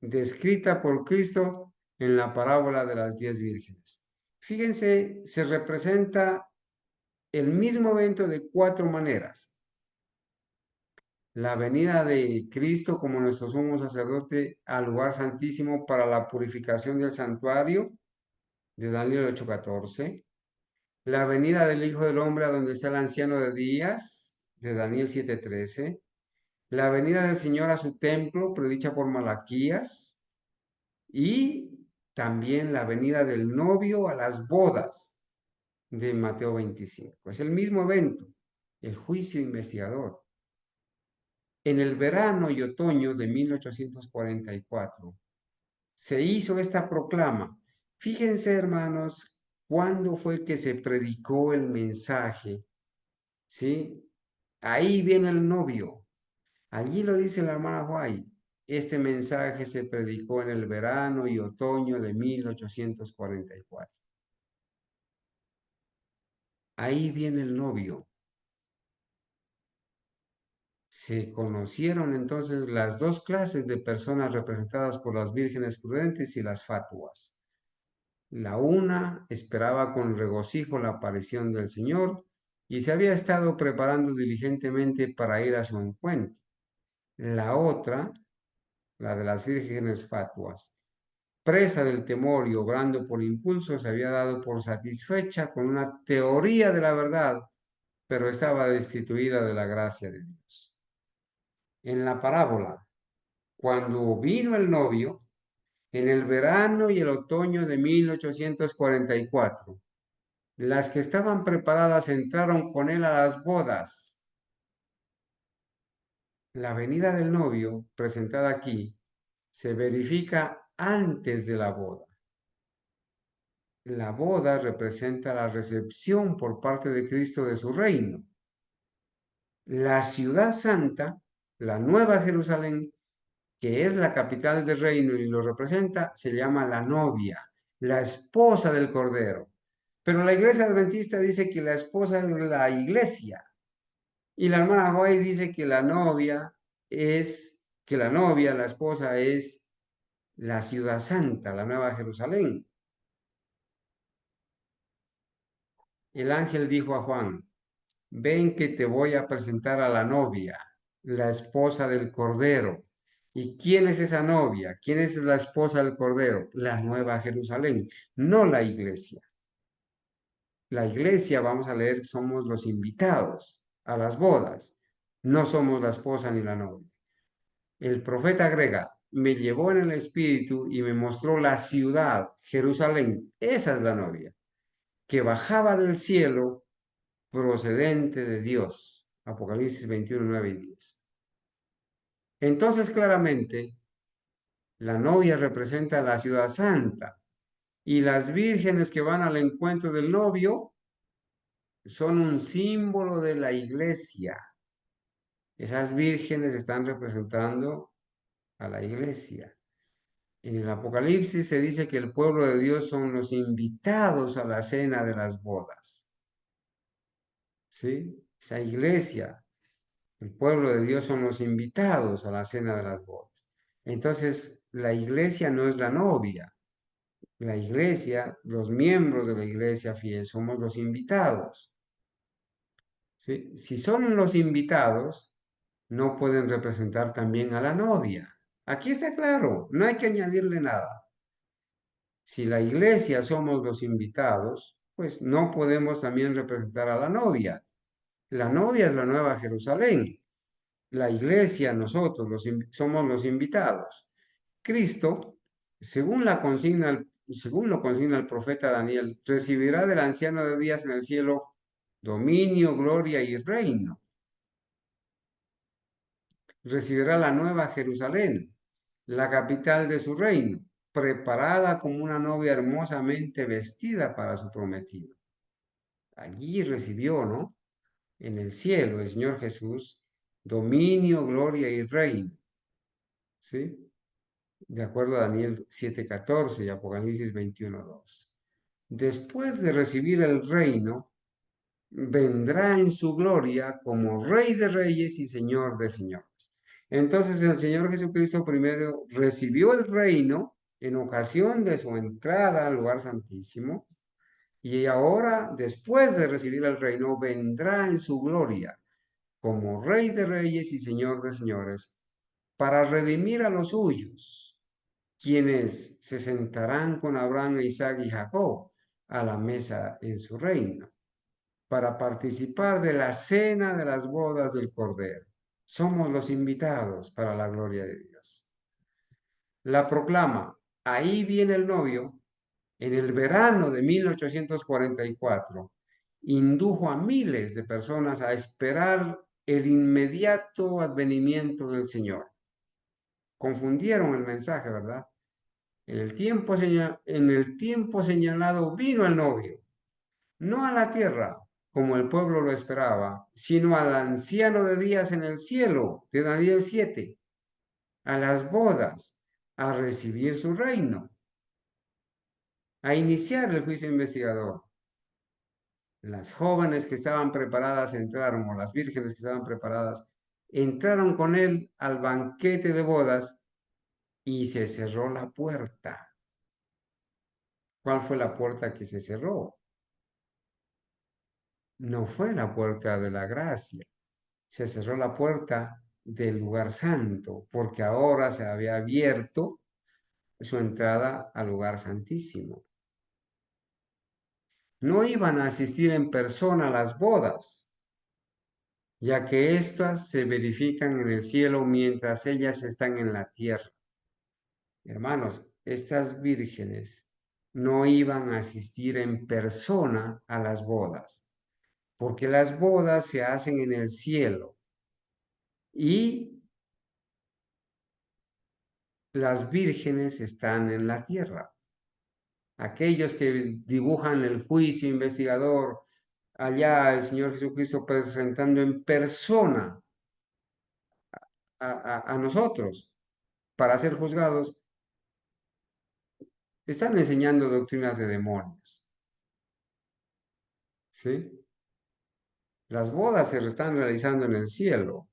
descrita por Cristo en la parábola de las 10 vírgenes. Fíjense, se representa el mismo evento de cuatro maneras. La venida de Cristo como nuestro sumo sacerdote al lugar santísimo para la purificación del santuario de Daniel 8:14. La venida del Hijo del Hombre a donde está el anciano de días de Daniel 7:13. La venida del Señor a su templo predicha por Malaquías y también la venida del novio a las bodas de Mateo 25. Es el mismo evento, el juicio investigador. En el verano y otoño de 1844 se hizo esta proclama. Fíjense, hermanos, cuándo fue que se predicó el mensaje, ¿sí? Ahí viene el novio. Allí lo dice la hermana White. Este mensaje se predicó en el verano y otoño de 1844. Ahí viene el novio. Se conocieron entonces las dos clases de personas representadas por las vírgenes prudentes y las fatuas. La una esperaba con regocijo la aparición del Señor y se había estado preparando diligentemente para ir a su encuentro. La otra, la de las vírgenes fatuas, presa del temor y obrando por impulso, se había dado por satisfecha con una teoría de la verdad, pero estaba destituida de la gracia de Dios. En la parábola, cuando vino el novio, en el verano y el otoño de 1844, las que estaban preparadas entraron con él a las bodas. La venida del novio, presentada aquí, se verifica antes de la boda. La boda representa la recepción por parte de Cristo de su reino. La ciudad santa, la nueva Jerusalén, que es la capital del reino y lo representa, se llama la novia, la esposa del Cordero. Pero la iglesia adventista dice que la esposa es la iglesia. Y la hermana White dice que la novia es, que la novia, la esposa es la ciudad santa, la nueva Jerusalén. El ángel dijo a Juan, ven que te voy a presentar a la novia. la esposa del Cordero. ¿Y quién es esa novia? ¿Quién es la esposa del Cordero? La Nueva Jerusalén, no la iglesia. La iglesia, vamos a leer, somos los invitados a las bodas, no somos la esposa ni la novia. El profeta agrega, me llevó en el espíritu y me mostró la ciudad, Jerusalén, esa es la novia, que bajaba del cielo procedente de Dios. Apocalipsis 21, 9 y 10. Entonces, claramente, la novia representa a la ciudad santa y las vírgenes que van al encuentro del novio son un símbolo de la iglesia. Esas vírgenes están representando a la iglesia. En el Apocalipsis se dice que el pueblo de Dios son los invitados a la cena de las bodas. ¿Sí? Esa iglesia, el pueblo de Dios son los invitados a la cena de las bodas. Entonces, la iglesia no es la novia. La iglesia, los miembros de la iglesia fiel, somos los invitados. ¿Sí? Si son los invitados, no pueden representar también a la novia. Aquí está claro, no hay que añadirle nada. Si la iglesia somos los invitados, pues no podemos también representar a la novia. La novia es la Nueva Jerusalén. La iglesia, nosotros somos los invitados. Cristo, según lo consigna el profeta Daniel, recibirá del anciano de días en el cielo dominio, gloria y reino. Recibirá la Nueva Jerusalén, la capital de su reino, preparada como una novia hermosamente vestida para su prometido. Allí recibió, ¿no? En el cielo, el Señor Jesús, dominio, gloria y reino, ¿sí? De acuerdo a Daniel 7:14 y Apocalipsis 21:2. Después de recibir el reino, vendrá en su gloria como Rey de Reyes y Señor de Señores. Entonces el Señor Jesucristo primero recibió el reino en ocasión de su entrada al lugar santísimo y ahora, después de recibir el reino, vendrá en su gloria como Rey de Reyes y Señor de Señores para redimir a los suyos, quienes se sentarán con Abraham, Isaac y Jacob a la mesa en su reino para participar de la cena de las bodas del Cordero. Somos los invitados para la gloria de Dios. La proclama, ahí viene el novio, en el verano de 1844, indujo a miles de personas a esperar el inmediato advenimiento del Señor. Confundieron el mensaje, ¿verdad? En el tiempo señalado vino el novio, no a la tierra, como el pueblo lo esperaba, sino al anciano de días en el cielo, de Daniel 7, a las bodas, a recibir su reino, a iniciar el juicio investigador. Las jóvenes que estaban preparadas entraron, o las vírgenes que estaban preparadas, entraron con él al banquete de bodas y se cerró la puerta. ¿Cuál fue la puerta que se cerró? No fue la puerta de la gracia, se cerró la puerta del lugar santo, porque ahora se había abierto su entrada al lugar santísimo. No iban a asistir en persona a las bodas, ya que éstas se verifican en el cielo mientras ellas están en la tierra. Hermanos, estas vírgenes no iban a asistir en persona a las bodas, porque las bodas se hacen en el cielo y las vírgenes están en la tierra. Aquellos que dibujan el juicio investigador, allá el Señor Jesucristo presentando en persona a nosotros para ser juzgados, están enseñando doctrinas de demonios. ¿Sí? Las bodas se están realizando en el cielo,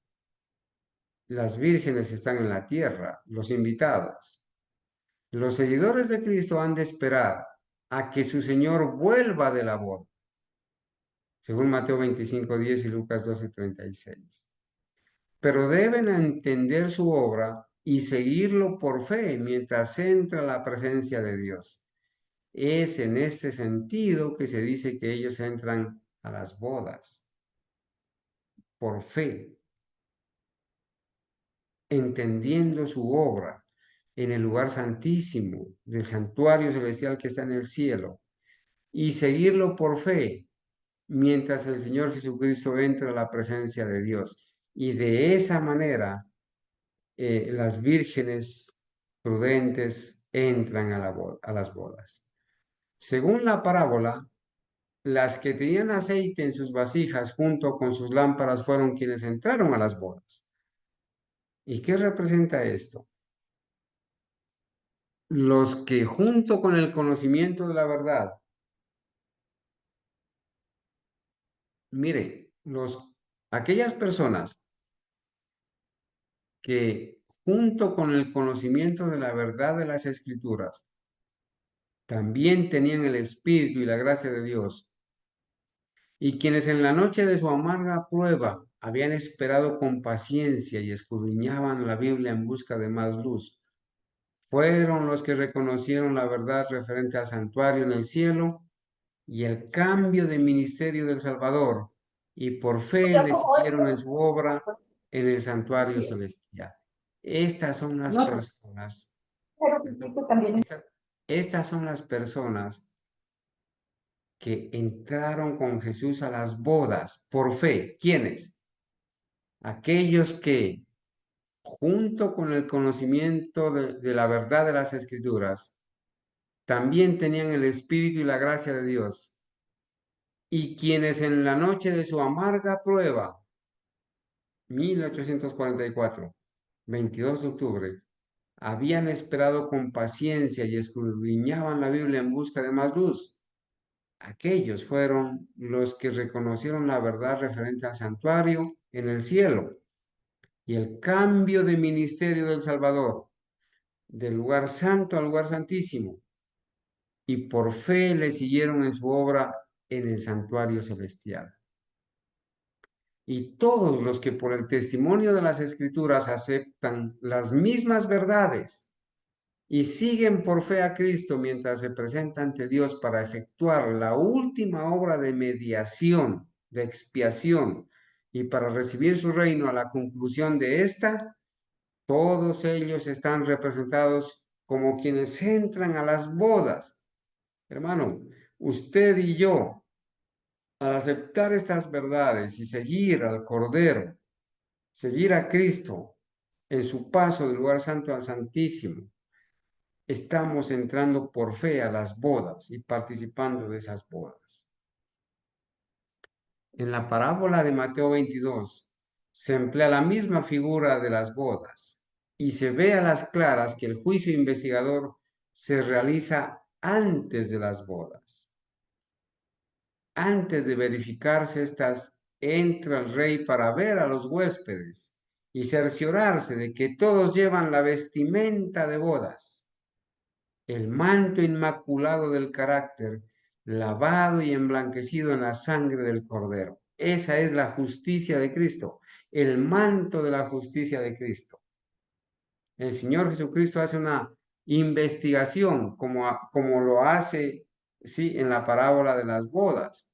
las vírgenes están en la tierra, los invitados. Los seguidores de Cristo han de esperar a que su Señor vuelva de la boda, según Mateo 25:10 y Lucas 12:36. pero deben entender su obra y seguirlo por fe mientras entra la presencia de Dios. Es en este sentido que se dice que ellos entran a las bodas, por fe, entendiendo su obra en el lugar santísimo del santuario celestial que está en el cielo, y seguirlo por fe mientras el Señor Jesucristo entra a la presencia de Dios. Y de esa manera las vírgenes prudentes entran a las bodas. Según la parábola, las que tenían aceite en sus vasijas junto con sus lámparas fueron quienes entraron a las bodas. ¿Y qué representa esto? Los que junto con el conocimiento de la verdad, mire, aquellas personas que junto con el conocimiento de la verdad de las Escrituras también tenían el Espíritu y la gracia de Dios, y quienes en la noche de su amarga prueba habían esperado con paciencia y escudriñaban la Biblia en busca de más luz, fueron los que reconocieron la verdad referente al santuario en el cielo y el cambio de ministerio del Salvador, y por fe le siguieron en su obra en el santuario celestial. Estas son las No, personas, pero perdón, también. estas son las personas que entraron con Jesús a las bodas por fe. ¿Quiénes? Aquellos que, junto con el conocimiento de la verdad de las Escrituras, también tenían el Espíritu y la gracia de Dios, y quienes en la noche de su amarga prueba, 1844, 22 de octubre, habían esperado con paciencia y escudriñaban la Biblia en busca de más luz. Aquellos fueron los que reconocieron la verdad referente al santuario en el cielo y el cambio de ministerio del Salvador, del lugar santo al lugar santísimo, y por fe le siguieron en su obra en el santuario celestial. Y todos los que por el testimonio de las Escrituras aceptan las mismas verdades y siguen por fe a Cristo mientras se presenta ante Dios para efectuar la última obra de mediación, de expiación, y para recibir su reino a la conclusión de esta, todos ellos están representados como quienes entran a las bodas. Hermano, usted y yo, al aceptar estas verdades y seguir al Cordero, seguir a Cristo en su paso del lugar santo al santísimo, estamos entrando por fe a las bodas y participando de esas bodas. En la parábola de Mateo 22 se emplea la misma figura de las bodas y se ve a las claras que el juicio investigador se realiza antes de las bodas. Antes de verificarse estas, entra el rey para ver a los huéspedes y cerciorarse de que todos llevan la vestimenta de bodas, el manto inmaculado del carácter, lavado y emblanquecido en la sangre del Cordero. Esa es la justicia de Cristo, el manto de la justicia de Cristo. El Señor Jesucristo hace una investigación como lo hace, sí, en la parábola de las bodas.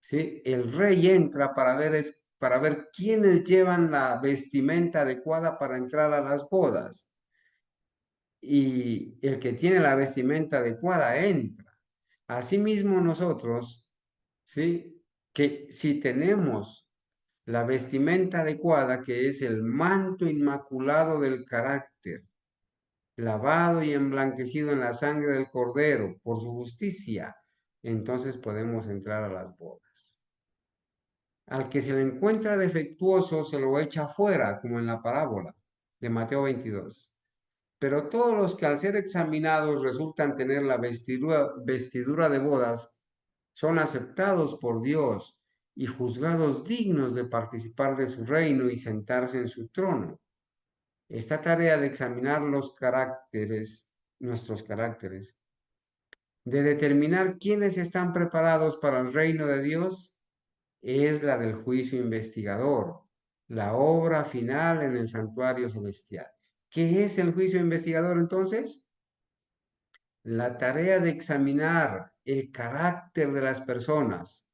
¿Sí? El rey entra para ver quiénes llevan la vestimenta adecuada para entrar a las bodas. Y el que tiene la vestimenta adecuada entra. Asimismo nosotros, ¿sí? Que si tenemos la vestimenta adecuada, que es el manto inmaculado del carácter, lavado y emblanquecido en la sangre del Cordero por su justicia, entonces podemos entrar a las bodas. Al que se le encuentra defectuoso se lo echa fuera, como en la parábola de Mateo 22. Pero todos los que al ser examinados resultan tener la vestidura de bodas, son aceptados por Dios y juzgados dignos de participar de su reino y sentarse en su trono. Esta tarea de examinar los caracteres, nuestros caracteres, de determinar quiénes están preparados para el reino de Dios, es la del juicio investigador, la obra final en el santuario celestial. ¿Qué es el juicio investigador entonces? La tarea de examinar el carácter de las personas,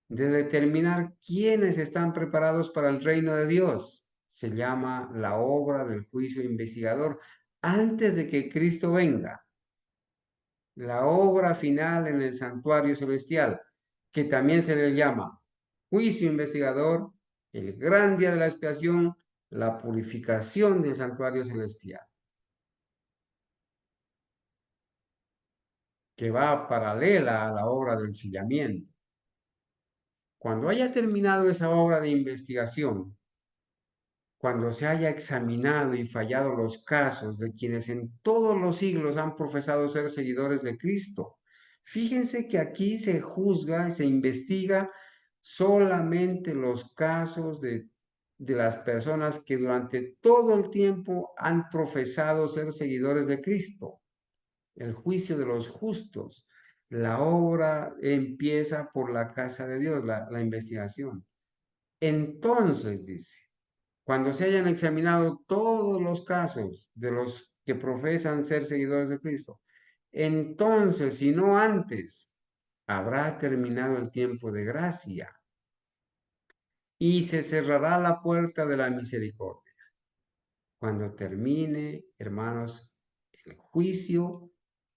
de determinar quiénes están preparados para el reino de Dios. Se llama la obra del juicio investigador antes de que Cristo venga. La obra final en el santuario celestial, que también se le llama juicio investigador, el gran día de la expiación, la purificación del santuario celestial, que va paralela a la obra del sellamiento. Cuando haya terminado esa obra de investigación, cuando se haya examinado y fallado los casos de quienes en todos los siglos han profesado ser seguidores de Cristo, fíjense que aquí se juzga y se investiga solamente los casos de las personas que durante todo el tiempo han profesado ser seguidores de Cristo. El juicio de los justos. La obra empieza por la casa de Dios, la investigación. Entonces, dice, cuando se hayan examinado todos los casos de los que profesan ser seguidores de Cristo, entonces, si no antes, habrá terminado el tiempo de gracia y se cerrará la puerta de la misericordia. Cuando termine, hermanos, el juicio,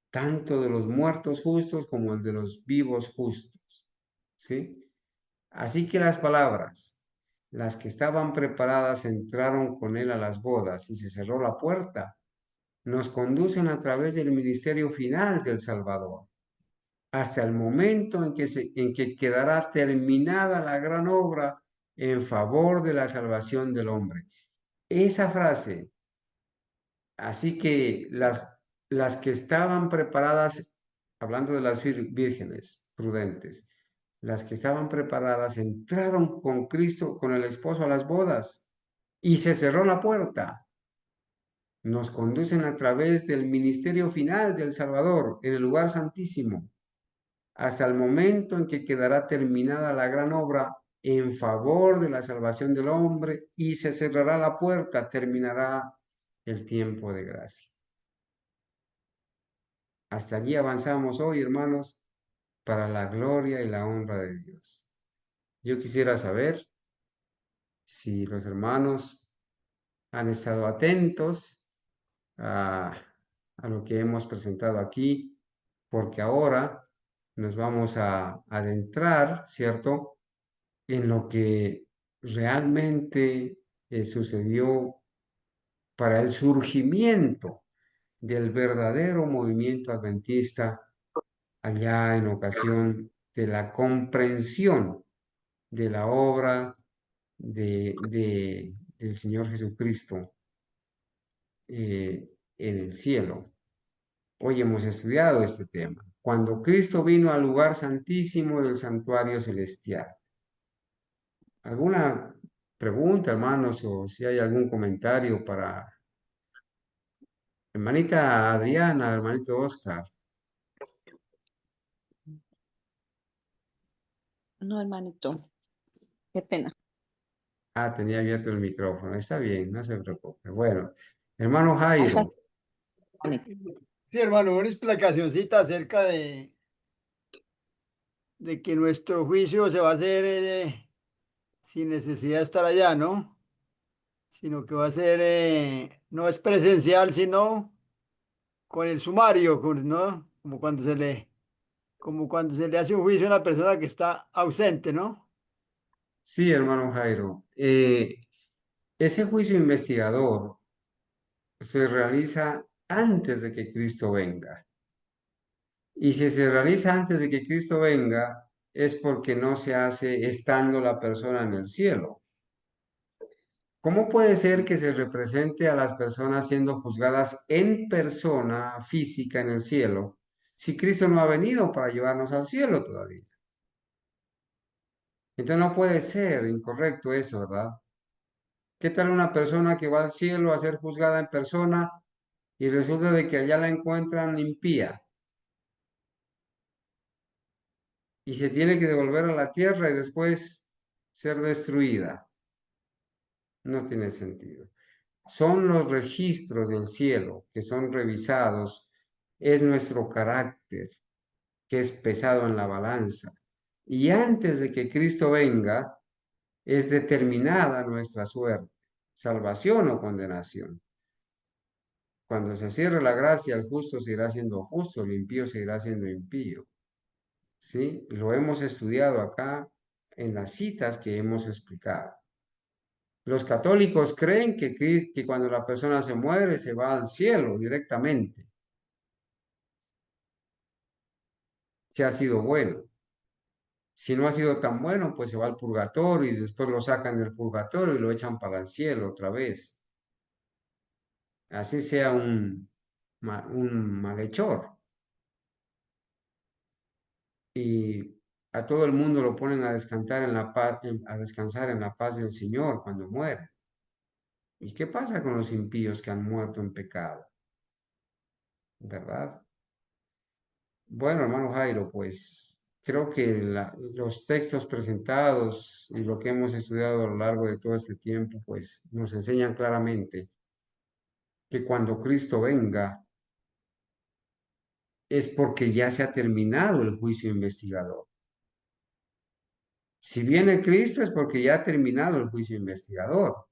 tanto de los muertos justos como el de los vivos justos. ¿Sí? Así que las palabras, las que estaban preparadas entraron con él a las bodas y se cerró la puerta, nos conducen a través del ministerio final del Salvador, hasta el momento en que quedará terminada la gran obra en favor de la salvación del hombre. Esa frase, así que las que estaban preparadas, hablando de las vírgenes prudentes, las que estaban preparadas entraron con Cristo, con el esposo a las bodas y se cerró la puerta. Nos conducen a través del ministerio final del Salvador en el lugar santísimo, hasta el momento en que quedará terminada la gran obra en favor de la salvación del hombre y se cerrará la puerta, terminará el tiempo de gracia. Hasta allí avanzamos hoy, hermanos, para la gloria y la honra de Dios. Yo quisiera saber si los hermanos han estado atentos a, a lo que hemos presentado aquí, porque ahora nos vamos a adentrar, ¿cierto?, en lo que realmente sucedió para el surgimiento del verdadero movimiento adventista allá en ocasión de la comprensión de la obra del Señor Jesucristo en el cielo. Hoy hemos estudiado este tema. Cuando Cristo vino al lugar santísimo del santuario celestial. ¿Alguna pregunta, hermanos, o si hay algún comentario para hermanita Adriana, hermanito Oscar? No, hermanito, qué pena. Ah, tenía abierto el micrófono. Está bien, no se preocupe. Bueno, hermano Acá, Jairo. hermanito. Sí, hermano, una explicacióncita acerca de que nuestro juicio se va a hacer sin necesidad de estar allá, ¿no? Sino que va a ser, no es presencial, sino con el sumario, ¿no? Como cuando se le hace un juicio a una persona que está ausente, ¿no? Sí, hermano Jairo. Ese juicio investigador se realiza antes de que Cristo venga. Y si se realiza antes de que Cristo venga, es porque no se hace estando la persona en el cielo. ¿Cómo puede ser que se represente a las personas siendo juzgadas en persona física en el cielo si Cristo no ha venido para llevarnos al cielo todavía? Entonces no puede ser incorrecto eso, ¿verdad? ¿Qué tal una persona que va al cielo a ser juzgada en persona y resulta de que allá la encuentran impía y se tiene que devolver a la tierra y después ser destruida? No tiene sentido. Son los registros del cielo que son revisados, es nuestro carácter que es pesado en la balanza. Y antes de que Cristo venga, es determinada nuestra suerte, salvación o condenación. Cuando se cierre la gracia, el justo seguirá siendo justo, el impío seguirá siendo impío. ¿Sí? Lo hemos estudiado acá en las citas que hemos explicado. Los católicos creen que cuando la persona se muere se va al cielo directamente, si ha sido bueno. Si no ha sido tan bueno, pues se va al purgatorio y después lo sacan del purgatorio y lo echan para el cielo otra vez. Así sea un malhechor. Y a todo el mundo lo ponen a descansar en la paz, a descansar en la paz del Señor cuando muere. ¿Y qué pasa con los impíos que han muerto en pecado? ¿Verdad? Bueno, hermano Jairo, pues creo que los textos presentados y lo que hemos estudiado a lo largo de todo este tiempo, pues nos enseñan claramente que cuando Cristo venga es porque ya se ha terminado el juicio investigador. Si viene Cristo es porque ya ha terminado el juicio investigador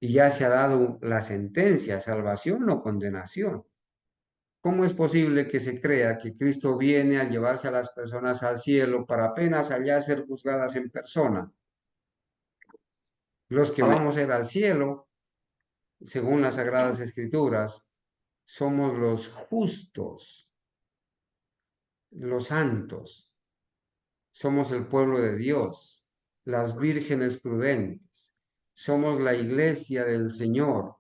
y ya se ha dado la sentencia, salvación o condenación. ¿Cómo es posible que se crea que Cristo viene a llevarse a las personas al cielo para apenas allá ser juzgadas en persona? Los que Amén. vamos a ir al cielo, según las Sagradas Escrituras, somos los justos, los santos, somos el pueblo de Dios, las vírgenes prudentes, somos la iglesia del Señor,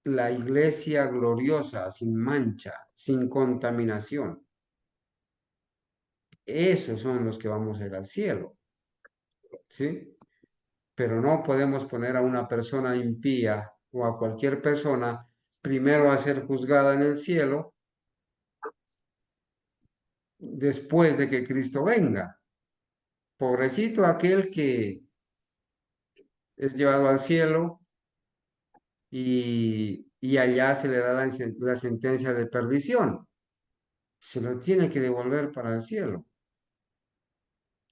la iglesia gloriosa, sin mancha, sin contaminación. Esos son los que vamos a ir al cielo, ¿sí? Pero no podemos poner a una persona impía o a cualquier persona primero a ser juzgada en el cielo después de que Cristo venga. Pobrecito aquel que es llevado al cielo y allá se le da la sentencia de perdición. Se lo tiene que devolver para el cielo.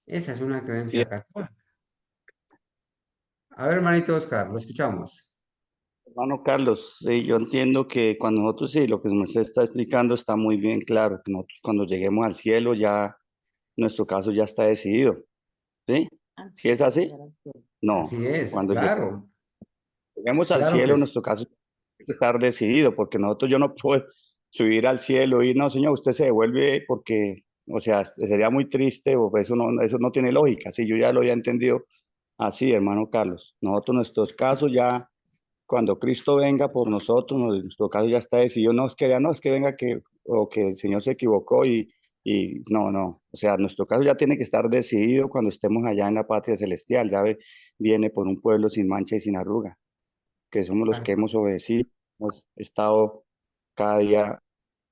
Esa es una Sí, creencia católica. A ver, hermanito Oscar, lo escuchamos. hermano Carlos, sí, yo entiendo que cuando nosotros, sí, lo que usted está explicando está muy bien claro, que nosotros cuando lleguemos al cielo ya nuestro caso ya está decidido, ¿sí? ¿Si es Antes de así? llegar al cielo. No, Así es, cuando claro, lleguemos al claro que cielo sí. nuestro caso tiene que estar decidido, porque nosotros yo no puedo subir al cielo y no, señor, usted se devuelve porque, o sea, sería muy triste o eso no tiene lógica, si yo ya lo había entendido así, hermano Carlos. Nosotros nuestros casos ya cuando Cristo venga por nosotros, nuestro caso ya está decidido, no es que ya no, es que venga que, o que el Señor se equivocó y no, no, o sea, nuestro caso ya tiene que estar decidido cuando estemos allá en la patria celestial, viene por un pueblo sin mancha y sin arruga, que somos los que hemos obedecido, hemos estado cada día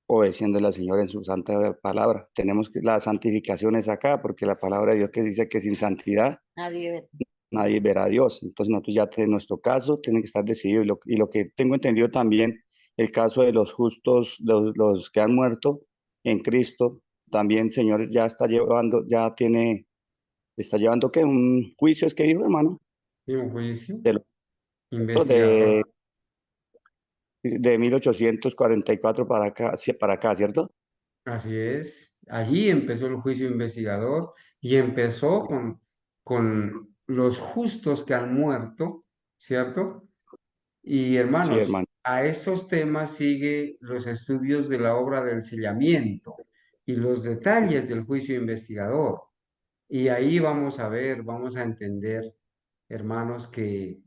obedeciendo al Señor en su santa palabra. Tenemos que, la santificación es acá, porque la palabra de Dios que dice que sin santidad Nadie ve. nadie verá a Dios. Entonces nosotros ya en nuestro caso tiene que estar decidido. Y lo que tengo entendido también, el caso de los justos, los que han muerto en Cristo, también Señor ya está llevando, está llevando que un juicio, es que dijo, hermano, ¿Y un juicio? de, Investigador. de 1844 para acá, para acá, ¿cierto? Así es. Allí empezó el juicio investigador y empezó con los justos que han muerto, ¿cierto? Y Sí, hermanos, hermano. a estos temas sigue los estudios de la obra del sellamiento y los detalles del juicio investigador. Y ahí vamos a ver, vamos a entender, hermanos, que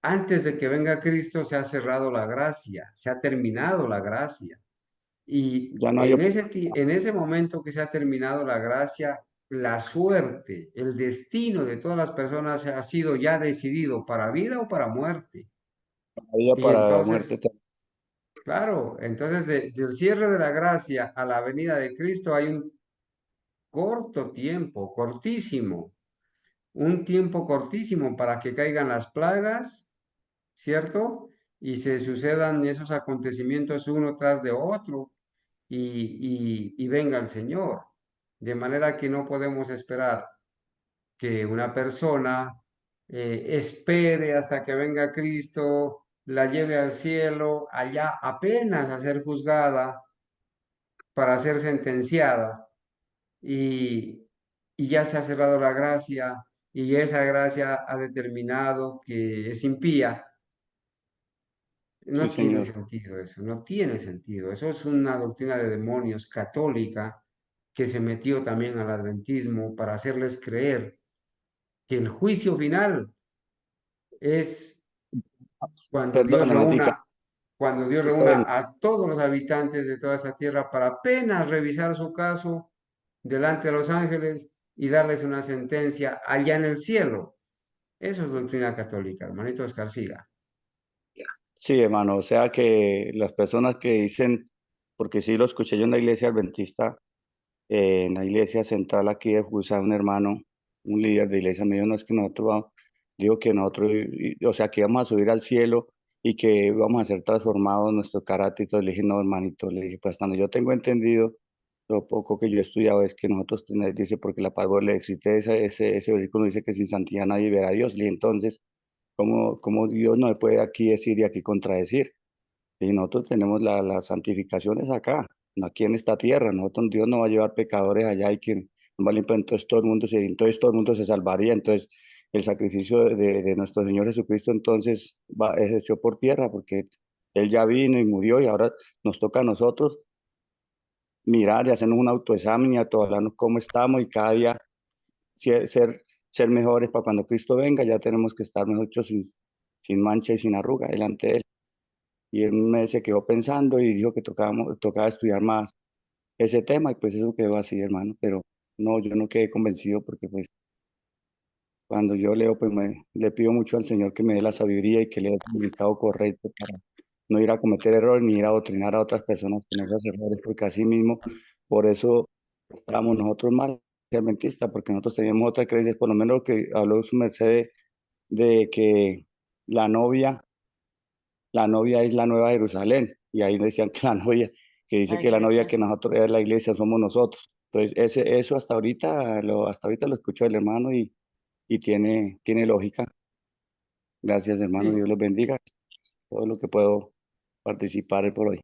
antes de que venga Cristo se ha cerrado la gracia, se ha terminado la gracia. Y Ya no hay en ese momento que se ha terminado la gracia, la suerte, el destino de todas las personas ha sido ya decidido para vida o para muerte. vida Y para muerte entonces, eterna. claro, entonces del cierre de la gracia a la venida de Cristo hay un corto tiempo, cortísimo. un tiempo cortísimo para que caigan las plagas, ¿cierto? Y se sucedan esos acontecimientos uno tras de otro y venga el Señor. De manera que no podemos esperar que una persona espere hasta que venga Cristo, la lleve al cielo, allá apenas a ser juzgada para ser sentenciada y ya se ha cerrado la gracia y esa gracia ha determinado que es impía. Sí, No tiene señor. sentido eso, no tiene sentido. Eso es una doctrina de demonios católica que se metió también al adventismo para hacerles creer que el juicio final es cuando Dios Perdone, Matica, reúna, cuando Dios Cristo reúna venga. a todos los habitantes de toda esa tierra para apenas revisar su caso delante de los ángeles y darles una sentencia allá en el cielo. Eso es doctrina católica, hermanito Oscar, siga. Sí, hermano, o sea que las personas que dicen, porque sí lo escuché yo en la iglesia adventista, en la iglesia central aquí de Fusa, un hermano, un líder de iglesia me dijo, no es que nosotros vamos, digo que nosotros, o sea, que vamos a subir al cielo y que vamos a ser transformados en nuestro carácter y todo. Le dije, no, hermanito, le dije, pues cuando yo tengo entendido, lo poco que yo he estudiado es que nosotros, dice, porque la palabra le existe ese versículo, dice que sin santidad nadie verá a Dios. Y entonces, ¿cómo Dios no me puede aquí decir y aquí contradecir? Y nosotros tenemos la santificación es acá, no aquí en esta tierra. Nosotros, Dios no va a llevar pecadores allá y quien no va a limpiar, entonces todo el mundo se salvaría. Entonces, el sacrificio de nuestro Señor Jesucristo entonces es hecho por tierra, porque Él ya vino y murió y ahora nos toca a nosotros mirar y hacernos un autoexamen y autoevaluarnos cómo estamos y cada día ser, ser, ser mejores para cuando Cristo venga, ya tenemos que estar nosotros sin mancha y sin arruga delante de Él. Y él se quedó pensando y dijo que tocaba estudiar más ese tema y pues eso quedó así, hermano. Pero no, yo no quedé convencido porque pues cuando yo leo, pues le pido mucho al Señor que me dé la sabiduría y que le dé el comunicado correcto para no ir a cometer errores ni ir a adoctrinar a otras personas con esos errores, porque así mismo, por eso estábamos nosotros mal, adventistas, porque nosotros teníamos otra creencia, por lo menos lo que habló su merced de que la novia la novia es la Nueva Jerusalén, y ahí decían que la novia, que dice que la novia que nosotros es la iglesia somos nosotros. Entonces, eso hasta ahorita lo escuchó el hermano y tiene lógica. Gracias, hermano, Sí, Dios los bendiga. Todo lo que puedo participar por hoy.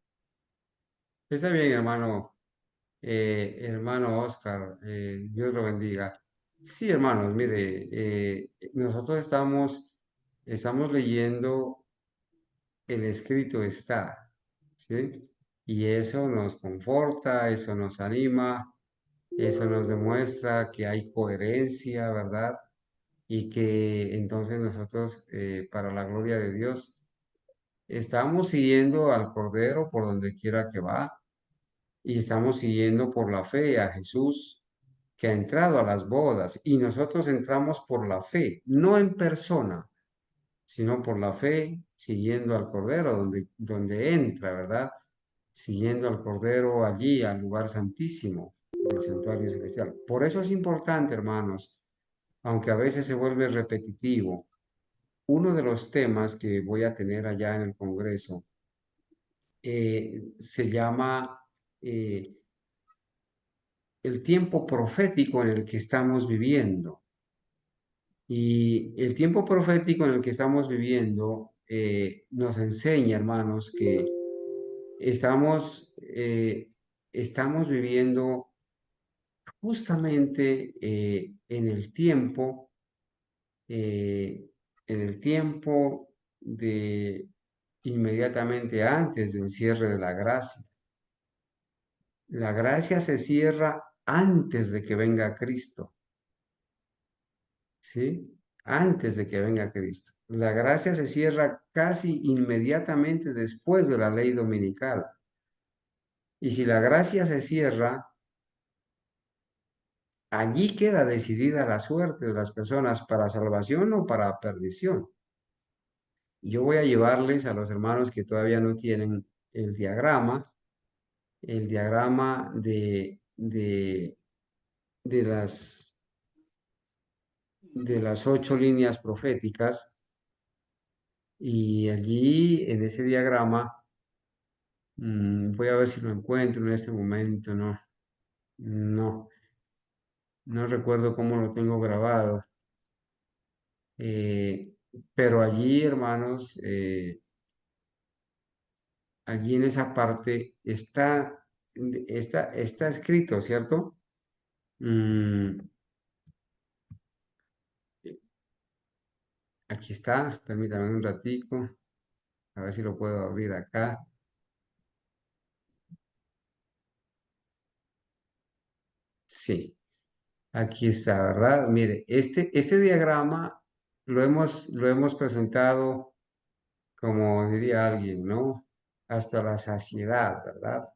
está bien, hermano, hermano Oscar, Dios lo bendiga. Sí, hermanos, mire, nosotros estamos leyendo el escrito está, ¿sí? Y eso nos conforta, eso nos anima, eso nos demuestra que hay coherencia, ¿verdad? Y que entonces nosotros, para la gloria de Dios, estamos siguiendo al Cordero por donde quiera que va y estamos siguiendo por la fe a Jesús que ha entrado a las bodas y nosotros entramos por la fe, no en persona, sino por la fe, siguiendo al Cordero donde entra, ¿verdad? Siguiendo al Cordero allí, al lugar santísimo del santuario celestial. Por eso es importante, hermanos, aunque a veces se vuelve repetitivo, uno de los temas que voy a tener allá en el Congreso se llama el tiempo profético en el que estamos viviendo. Y el tiempo profético en el que estamos viviendo nos enseña, hermanos, que estamos, estamos viviendo justamente eh, en el tiempo de inmediatamente antes del cierre de la gracia. La gracia se cierra antes de que venga Cristo, ¿sí? Antes de que venga Cristo. La gracia se cierra casi inmediatamente después de la ley dominical. Y si la gracia se cierra, allí queda decidida la suerte de las personas para salvación o para perdición. Yo voy a llevarles a los hermanos que todavía no tienen el diagrama de de las 8 líneas proféticas. Y allí, en ese diagrama, voy a ver si lo encuentro en este momento, no recuerdo cómo lo tengo grabado. Pero allí, hermanos, allí en esa parte está escrito, ¿cierto? Aquí está, permítame un ratico, a ver si lo puedo abrir acá. Sí, aquí está, ¿verdad? Mire, este diagrama lo hemos presentado, como diría alguien, ¿no? Hasta la saciedad, ¿verdad?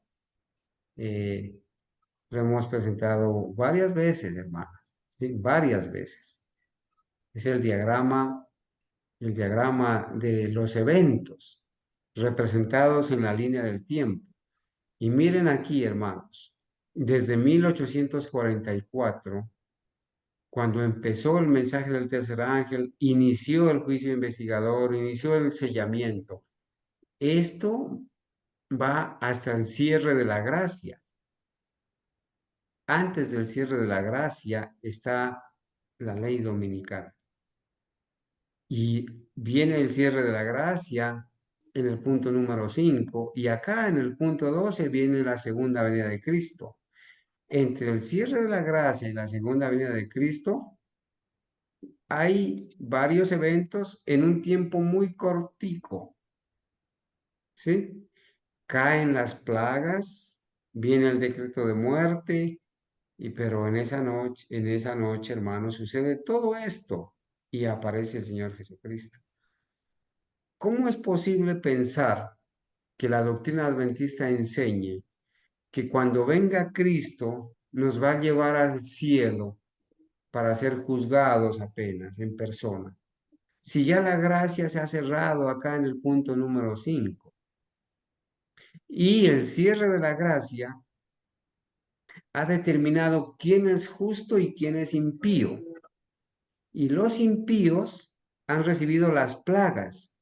Lo hemos presentado varias veces, hermanos, ¿sí? Varias veces. Es el diagrama de los eventos representados en la línea del tiempo. Y miren aquí, hermanos, desde 1844, cuando empezó el mensaje del tercer ángel, inició el juicio investigador, inició el sellamiento. Esto va hasta el cierre de la gracia. Antes del cierre de la gracia está la ley dominical. Y viene el cierre de la gracia en el punto número 5 y acá en el punto 12 viene la segunda venida de Cristo. Entre el cierre de la gracia y la segunda venida de Cristo hay varios eventos en un tiempo muy cortico, ¿sí? Caen las plagas, viene el decreto de muerte, pero en esa noche, hermanos, sucede todo esto y aparece el Señor Jesucristo. ¿Cómo es posible pensar que la doctrina adventista enseñe que cuando venga Cristo nos va a llevar al cielo para ser juzgados apenas en persona? Si ya la gracia se ha cerrado acá en el punto número 5 y el cierre de la gracia ha determinado quién es justo y quién es impío. Y los impíos han recibido las plagas.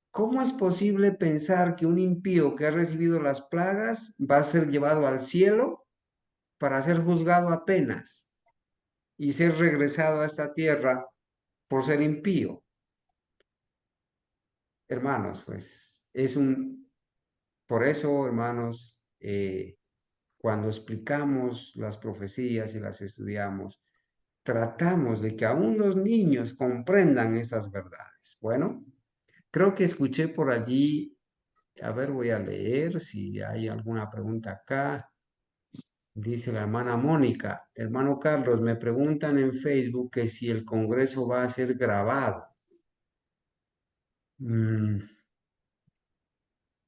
¿Cómo es posible pensar que un impío que ha recibido las plagas va a ser llevado al cielo para ser juzgado apenas y ser regresado a esta tierra por ser impío? Hermanos, pues por eso, hermanos, cuando explicamos las profecías y las estudiamos, tratamos de que aún los niños comprendan estas verdades. Bueno, creo que escuché por allí, a ver, voy a leer si hay alguna pregunta acá. Dice la hermana Mónica, hermano Carlos, me preguntan en Facebook que si el Congreso va a ser grabado.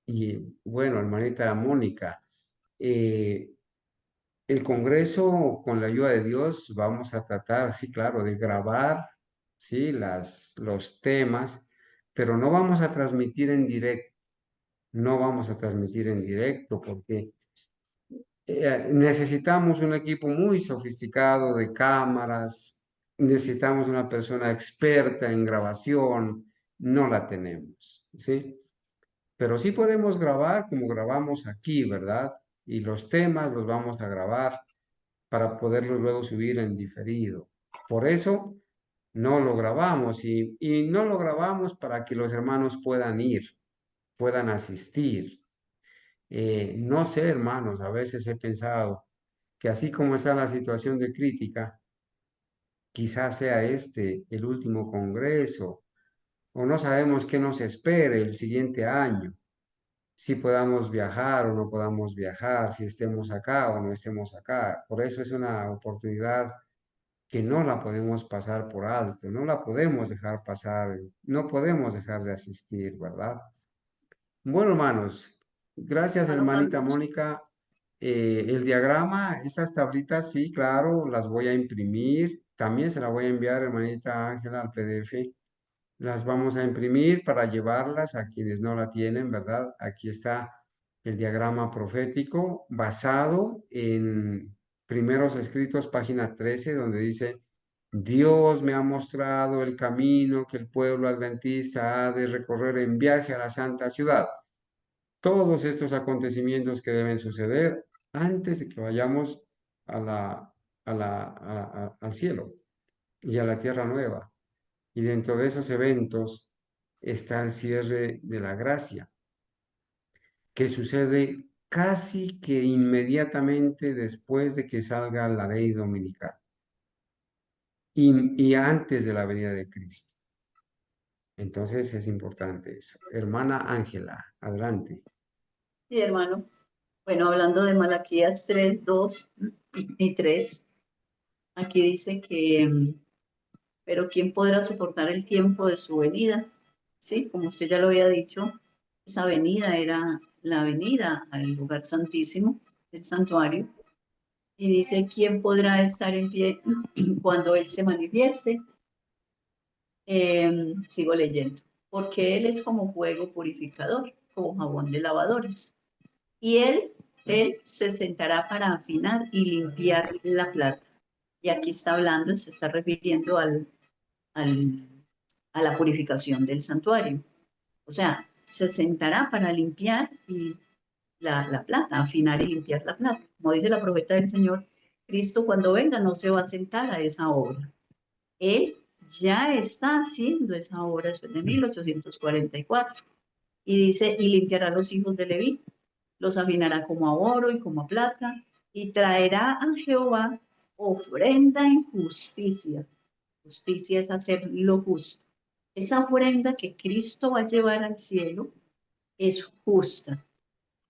Y bueno, hermanita Mónica, el Congreso, con la ayuda de Dios, vamos a tratar, sí, claro, de grabar, sí, los temas, pero no vamos a transmitir en directo. No vamos a transmitir en directo porque necesitamos un equipo muy sofisticado de cámaras, necesitamos una persona experta en grabación, no la tenemos, ¿sí? Pero sí podemos grabar como grabamos aquí, ¿verdad? Y los temas los vamos a grabar para poderlos luego subir en diferido. Por eso no lo grabamos y no lo grabamos para que los hermanos puedan ir, puedan asistir. No sé, hermanos, a veces he pensado que así como está la situación de crítica, quizás sea este el último congreso, o no sabemos qué nos espere el siguiente año, si podamos viajar o no podamos viajar, si estemos acá o no estemos acá. Por eso es una oportunidad que no la podemos pasar por alto, no la podemos dejar pasar, no podemos dejar de asistir, ¿verdad? Bueno, hermanos, gracias, Hermano hermanita Carlos, Mónica. El diagrama, esas tablitas, sí, claro, las voy a imprimir. También se la voy a enviar, hermanita Ángela, al PDF. Las vamos a imprimir para llevarlas a quienes no la tienen, ¿verdad? Aquí está el diagrama profético basado en Primeros Escritos, página 13, donde dice Dios me ha mostrado el camino que el pueblo adventista ha de recorrer en viaje a la santa ciudad. Todos estos acontecimientos que deben suceder antes de que vayamos al cielo y a la tierra nueva. Y dentro de esos eventos está el cierre de la gracia, que sucede casi que inmediatamente después de que salga la ley dominical y antes de la venida de Cristo. Entonces es importante eso. Hermana Ángela, adelante. Sí, hermano. Bueno, hablando de Malaquías 3, 2 y 3, aquí dice que, pero ¿quién podrá soportar el tiempo de su venida? Sí, como usted ya lo había dicho, esa venida era la venida al lugar santísimo, el santuario, y dice, ¿quién podrá estar en pie cuando Él se manifieste? Sigo leyendo, porque Él es como fuego purificador, como jabón de lavadores. Y él se sentará para afinar y limpiar la plata. Y aquí está hablando, se está refiriendo a la purificación del santuario. O sea, se sentará para limpiar y la plata, afinar y limpiar la plata. Como dice la profeta del Señor, Cristo cuando venga no se va a sentar a esa obra. Él ya está haciendo esa obra, eso es de 1844. Y dice, y limpiará a los hijos de Leví, los afinará como a oro y como a plata, y traerá a Jehová ofrenda en justicia. Justicia es hacer lo justo. Esa ofrenda que Cristo va a llevar al cielo es justa,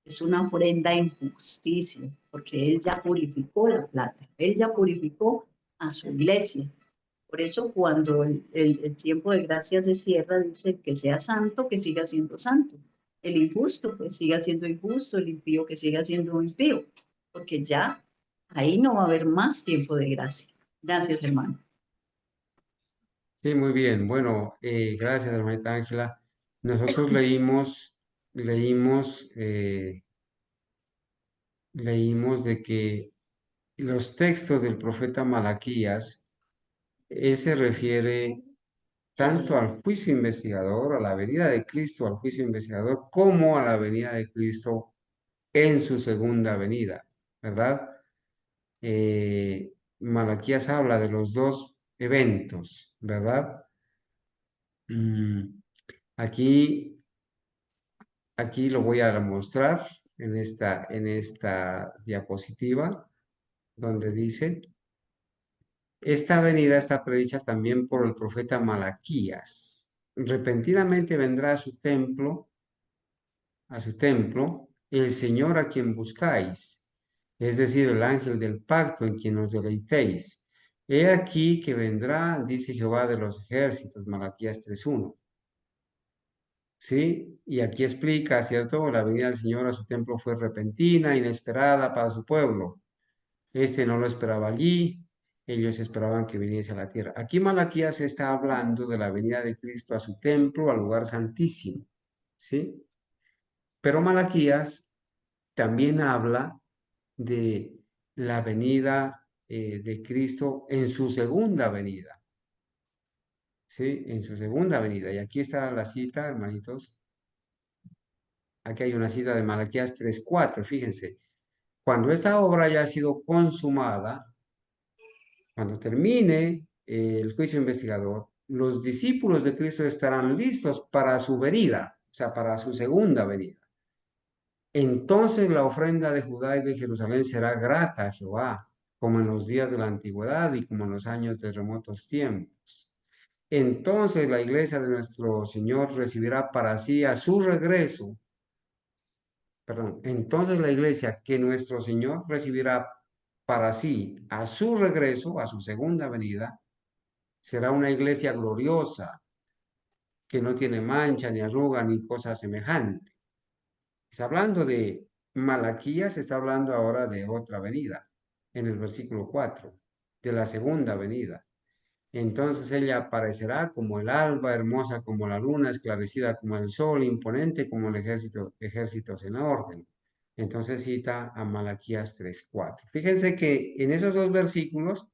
es una ofrenda en justicia, porque Él ya purificó la plata, Él ya purificó a su iglesia. Por eso cuando el tiempo de gracia se cierra, dice que sea santo, que siga siendo santo. El injusto, pues siga siendo injusto, el impío, que siga siendo impío, porque ya ahí no va a haber más tiempo de gracia. Gracias, hermano. Sí, muy bien. Bueno, gracias, hermanita Ángela. Nosotros leímos de que los textos del profeta Malaquías, él se refiere tanto al juicio investigador, a la venida de Cristo, al juicio investigador, como a la venida de Cristo en su segunda venida, ¿verdad? Malaquías habla de los dos eventos, ¿verdad? Aquí lo voy a mostrar en esta diapositiva, donde dice, esta venida está predicha también por el profeta Malaquías. Repentinamente vendrá a su templo, el Señor a quien buscáis, es decir, el ángel del pacto en quien os deleitéis. He aquí que vendrá, dice Jehová de los ejércitos, Malaquías 3:1. ¿Sí? Y aquí explica, ¿cierto? La venida del Señor a su templo fue repentina, inesperada para su pueblo. Este no lo esperaba allí, ellos esperaban que viniese a la tierra. Aquí Malaquías está hablando de la venida de Cristo a su templo, al lugar santísimo, ¿sí? Pero Malaquías también habla de la venida de Cristo en su segunda venida, ¿sí? En su segunda venida. Y aquí está la cita, hermanitos. Aquí hay una cita de Malaquías 3:4, fíjense. Cuando esta obra haya sido consumada, cuando termine el juicio investigador, los discípulos de Cristo estarán listos para su venida, o sea, para su segunda venida. Entonces la ofrenda de Judá y de Jerusalén será grata a Jehová, como en los días de la antigüedad y como en los años de remotos tiempos. Entonces la iglesia de nuestro Señor recibirá para sí a su regreso. Perdón, entonces la iglesia que nuestro Señor recibirá para sí a su regreso, a su segunda venida, será una iglesia gloriosa, que no tiene mancha, ni arruga, ni cosa semejante. Está hablando de Malaquías, está hablando ahora de otra venida, en el versículo 4, de la segunda venida. Entonces ella aparecerá como el alba, hermosa como la luna, esclarecida como el sol, imponente como el ejércitos en orden. Entonces cita a Malaquías 3:4. Fíjense que en esos dos versículos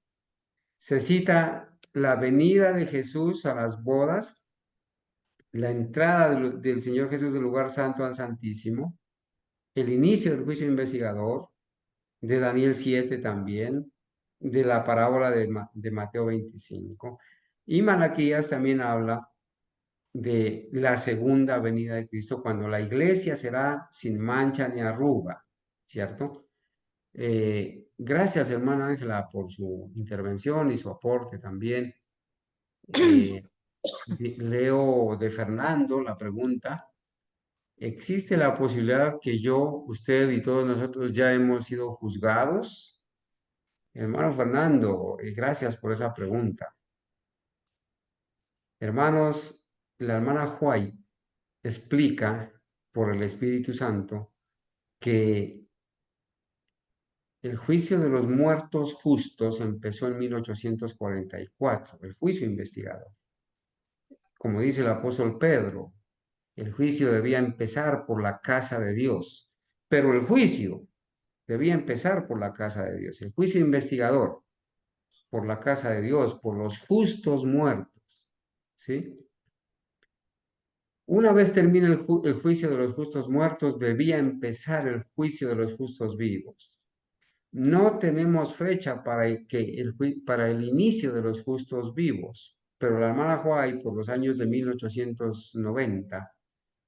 se cita la venida de Jesús a las bodas, la entrada del Señor Jesús del lugar santo al Santísimo, el inicio del juicio investigador, de Daniel 7 también, de la parábola de Mateo 25. Y Malaquías también habla de la segunda venida de Cristo, cuando la iglesia será sin mancha ni arruga, ¿cierto? Gracias, hermana Ángela, por su intervención y su aporte también. Leo de Fernando la pregunta. ¿Existe la posibilidad que yo, usted y todos nosotros ya hemos sido juzgados? Hermano Fernando, gracias por esa pregunta. Hermanos, la hermana White explica por el Espíritu Santo que el juicio de los muertos justos empezó en 1844, el juicio investigador. Como dice el apóstol Pedro, el juicio debía empezar por la casa de Dios, pero el juicio debía empezar por la casa de Dios, el juicio investigador por la casa de Dios, por los justos muertos, ¿sí? Una vez termine el juicio de los justos muertos, debía empezar el juicio de los justos vivos. No tenemos fecha para el inicio de los justos vivos, pero la hermana White, por los años de 1890,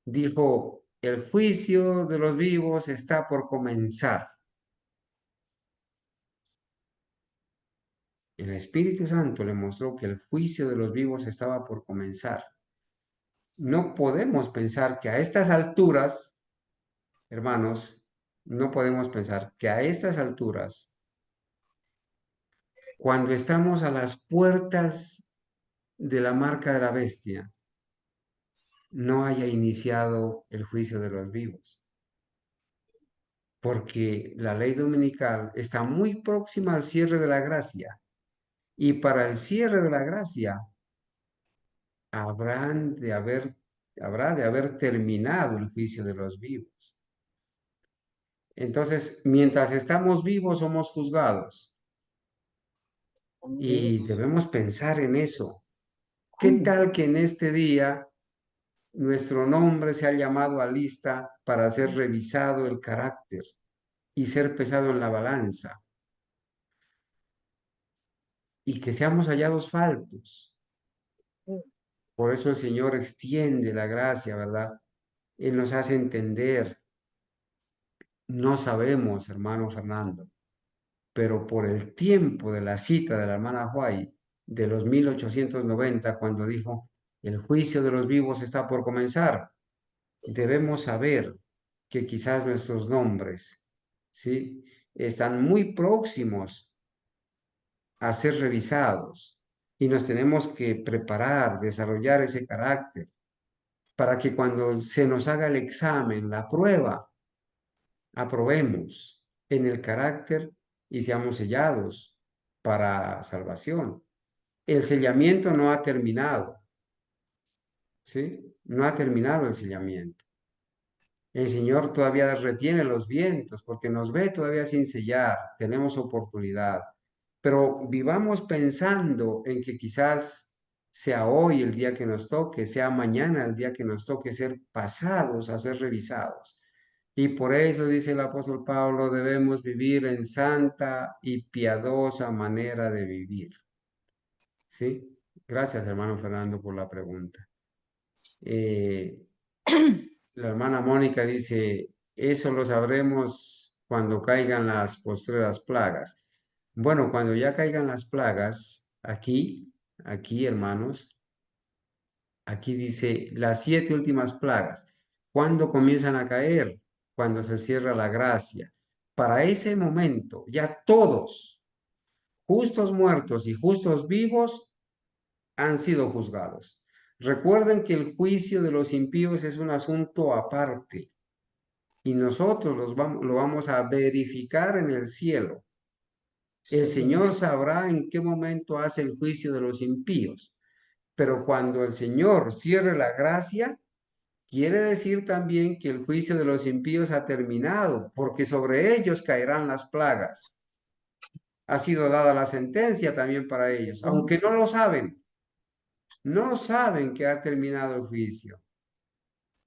dijo, el juicio de los vivos está por comenzar. El Espíritu Santo le mostró que el juicio de los vivos estaba por comenzar. No podemos pensar que a estas alturas, hermanos, no podemos pensar que a estas alturas, cuando estamos a las puertas de la marca de la bestia, no haya iniciado el juicio de los vivos. Porque la ley dominical está muy próxima al cierre de la gracia. Y para el cierre de la gracia, habrá de haber terminado el juicio de los vivos. Entonces, mientras estamos vivos, somos juzgados. Y debemos pensar en eso. ¿Qué tal que en este día nuestro nombre sea llamado a lista para ser revisado el carácter y ser pesado en la balanza? Y que seamos hallados faltos. Por eso el Señor extiende la gracia, ¿verdad? Él nos hace entender. No sabemos, hermano Fernando, pero por el tiempo de la cita de la hermana White de los 1890, cuando dijo, el juicio de los vivos está por comenzar, debemos saber que quizás nuestros nombres, ¿sí?, están muy próximos a ser revisados y nos tenemos que preparar, desarrollar ese carácter para que cuando se nos haga el examen, la prueba, aprobemos en el carácter y seamos sellados para salvación. El sellamiento no ha terminado, ¿sí? No ha terminado el sellamiento. El Señor todavía retiene los vientos porque nos ve todavía sin sellar, tenemos oportunidad. Pero vivamos pensando en que quizás sea hoy el día que nos toque, sea mañana el día que nos toque ser pasados a ser revisados. Y por eso, dice el apóstol Pablo, debemos vivir en santa y piadosa manera de vivir. ¿Sí? Gracias, hermano Fernando, por la pregunta. La hermana Mónica dice, eso lo sabremos cuando caigan las postreras plagas. Bueno, cuando ya caigan las plagas, aquí, hermanos, aquí dice las 7 últimas plagas. ¿Cuándo comienzan a caer? Cuando se cierra la gracia. Para ese momento, ya todos, justos muertos y justos vivos, han sido juzgados. Recuerden que el juicio de los impíos es un asunto aparte y nosotros lo vamos a verificar en el cielo. El Señor sabrá en qué momento hace el juicio de los impíos, pero cuando el Señor cierre la gracia, quiere decir también que el juicio de los impíos ha terminado, porque sobre ellos caerán las plagas. ha sido dada la sentencia también para ellos, aunque no lo saben. No saben que ha terminado el juicio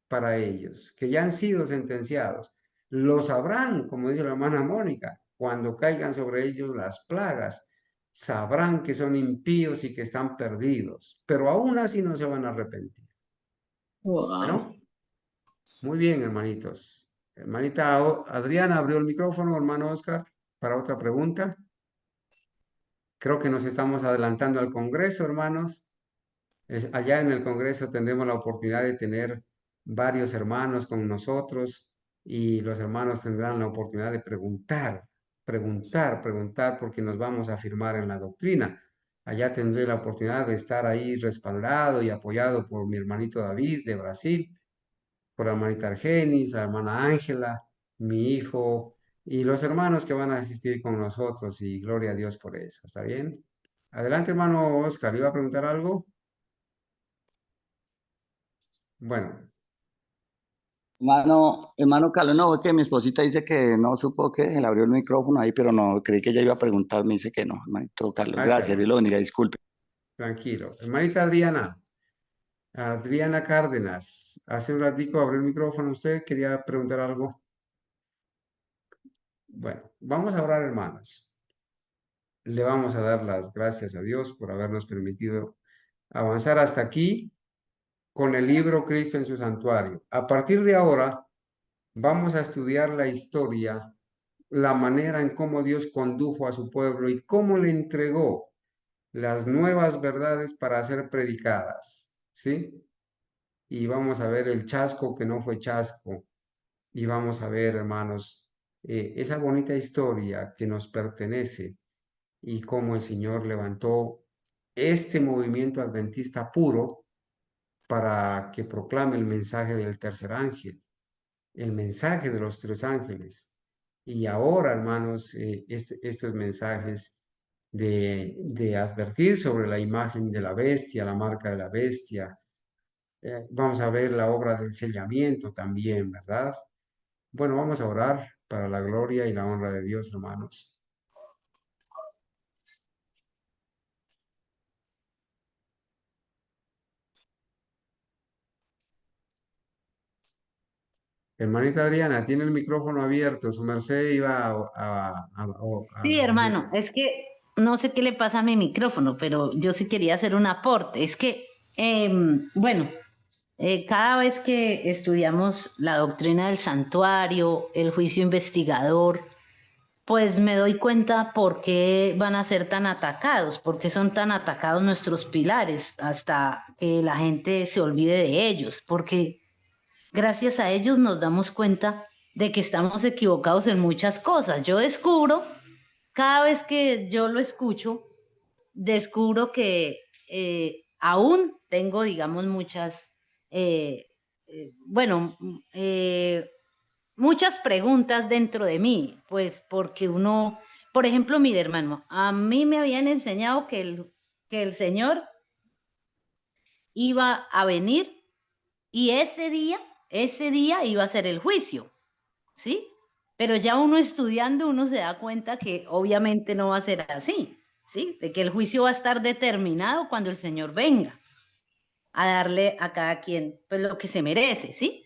para ellos, que ya han sido sentenciados. Lo sabrán, como dice la hermana Mónica, cuando caigan sobre ellos las plagas. Sabrán que son impíos y que están perdidos, pero aún así no se van a arrepentir. Wow. Bueno, muy bien, hermanitos. Hermanita Adriana abrió el micrófono, hermano Oscar, para otra pregunta. Creo que nos estamos adelantando al Congreso, hermanos. Allá en el Congreso tendremos la oportunidad de tener varios hermanos con nosotros y los hermanos tendrán la oportunidad de preguntar, porque nos vamos a afirmar en la doctrina. Allá tendré la oportunidad de estar ahí respaldado y apoyado por mi hermanito David de Brasil, por la hermanita Argenis, la hermana Ángela, mi hijo y los hermanos que van a asistir con nosotros y gloria a Dios por eso. ¿Está bien? Adelante, hermano Oscar. ¿Iba a preguntar algo? Bueno, Hermano Carlos, no, es que mi esposita dice que no supo que le abrió el micrófono ahí, pero no, creí que ella iba a preguntar, me dice que no, hermanito Carlos, ahí está, gracias, Dios hermano. lo bendiga, disculpe. Tranquilo. Hermanita Adriana, Adriana Cárdenas, hace un ratico abrió el micrófono. ¿Usted quería preguntar algo? Bueno, vamos a orar, hermanos. Le vamos a dar las gracias a Dios por habernos permitido avanzar hasta aquí con el libro Cristo en su santuario. A partir de ahora, vamos a estudiar la historia, la manera en cómo Dios condujo a su pueblo y cómo le entregó las nuevas verdades para ser predicadas, ¿sí? Y vamos a ver el chasco que no fue chasco, y vamos a ver, hermanos, esa bonita historia que nos pertenece y cómo el Señor levantó este movimiento adventista puro para que proclame el mensaje del tercer ángel, el mensaje de los tres ángeles. Y ahora, hermanos, estos mensajes de advertir sobre la imagen de la bestia, la marca de la bestia. Vamos a ver la obra del sellamiento también, ¿verdad? Bueno, vamos a orar para la gloria y la honra de Dios, hermanos. Hermanita Adriana, tiene el micrófono abierto. Su merced iba Sí, hermano, es que no sé qué le pasa a mi micrófono, pero yo sí quería hacer un aporte. Es que, bueno, cada vez que estudiamos la doctrina del santuario, el juicio investigador, pues me doy cuenta por qué van a ser tan atacados, por qué son tan atacados nuestros pilares, hasta que la gente se olvide de ellos, porque gracias a ellos nos damos cuenta de que estamos equivocados en muchas cosas. Yo descubro, cada vez que yo lo escucho, descubro que aún tengo, digamos, bueno, muchas preguntas dentro de mí, pues porque uno, por ejemplo, mire, hermano, a mí me habían enseñado que el Señor iba a venir y ese día iba a ser el juicio, ¿sí? Pero ya uno estudiando, uno se da cuenta que obviamente no va a ser así, ¿sí? De que el juicio va a estar determinado cuando el Señor venga a darle a cada quien pues lo que se merece, ¿sí?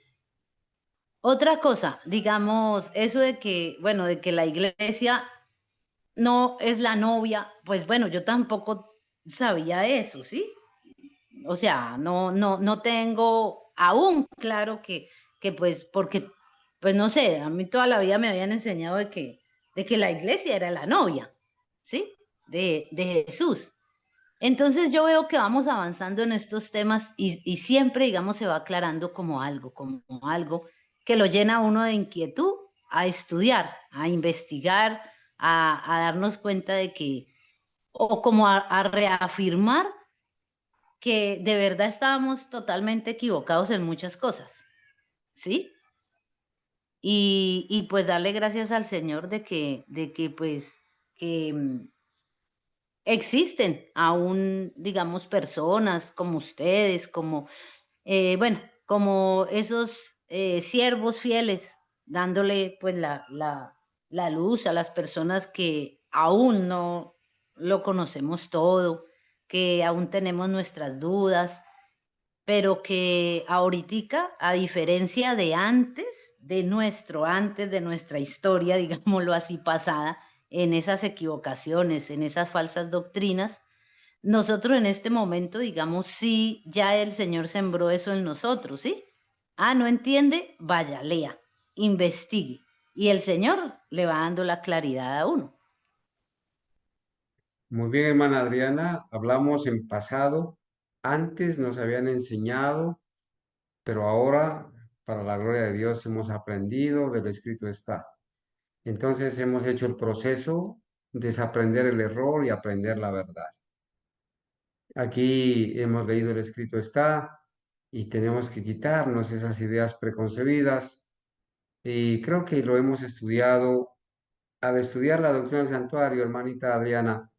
Otra cosa, digamos, eso de que, bueno, de que la iglesia no es la novia, pues bueno, yo tampoco sabía eso, ¿sí? O sea, no tengo aún claro que pues, porque, pues no sé, a mí toda la vida me habían enseñado de que la iglesia era la novia, ¿sí? De Jesús. Entonces yo veo que vamos avanzando en estos temas y siempre, digamos, se va aclarando como algo que lo llena a uno de inquietud a estudiar, a investigar, a darnos cuenta de que, o como a reafirmar que de verdad estábamos totalmente equivocados en muchas cosas, ¿sí? Y pues darle gracias al Señor de que pues, que existen aún, digamos, personas como ustedes, como, bueno, como esos siervos fieles, dándole pues la luz a las personas aún no lo conocemos todo, que aún tenemos nuestras dudas, pero que ahorita, a diferencia de antes, de nuestra historia, digámoslo así, pasada, en esas equivocaciones, en esas falsas doctrinas, nosotros en este momento, digamos, sí, ya el Señor sembró eso en nosotros, ¿sí? Ah, ¿no entiende? Vaya, lea, investigue. Y el Señor le va dando la claridad a uno. Muy bien, hermana Adriana, hablamos en pasado. Antes nos habían enseñado, pero ahora, para la gloria de Dios, hemos aprendido, del escrito está. Entonces hemos hecho el proceso, desaprender el error y aprender la verdad. Aquí hemos leído el escrito está y tenemos que quitarnos esas ideas preconcebidas y creo que lo hemos estudiado. Al estudiar la doctrina del santuario, hermanita Adriana,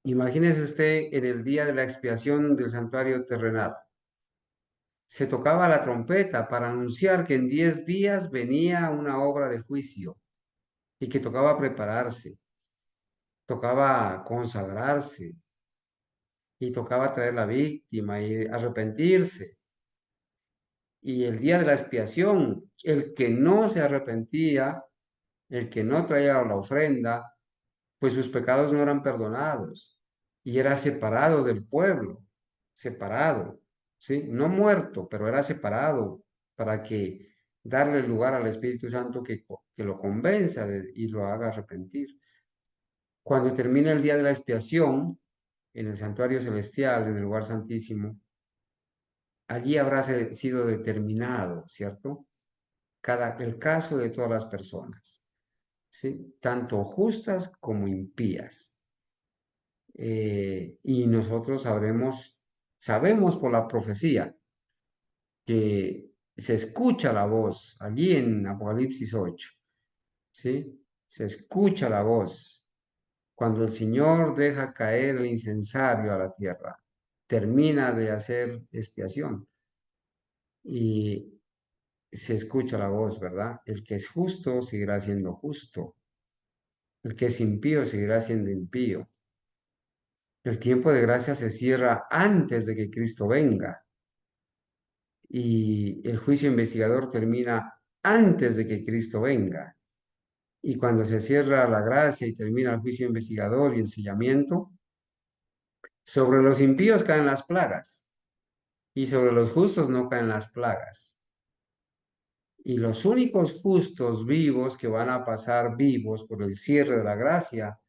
imagínese usted en el día de la expiación del santuario terrenal. Se tocaba la trompeta para anunciar que en 10 días venía una obra de juicio y que tocaba prepararse, tocaba consagrarse y tocaba traer la víctima y arrepentirse. Y el día de la expiación, el que no se arrepentía, el que no traía la ofrenda, pues sus pecados no eran perdonados y era separado del pueblo, separado, ¿sí? No muerto, pero era separado para que darle lugar al Espíritu Santo que lo convenza y lo haga arrepentir. Cuando termine el día de la expiación, en el santuario celestial, en el lugar santísimo, allí habrá sido determinado, ¿cierto? El caso de todas las personas, ¿sí? Tanto justas como impías. Y nosotros sabemos por la profecía que se escucha la voz allí en Apocalipsis 8, ¿sí? Se escucha la voz cuando el Señor deja caer el incensario a la tierra, termina de hacer expiación y se escucha la voz, ¿verdad? El que es justo seguirá siendo justo, el que es impío seguirá siendo impío. El tiempo de gracia se cierra antes de que Cristo venga y el juicio investigador termina antes de que Cristo venga. Y cuando se cierra la gracia y termina el juicio investigador y el sellamiento, sobre los impíos caen las plagas y sobre los justos no caen las plagas. Y los únicos justos vivos que van a pasar vivos por el cierre de la gracia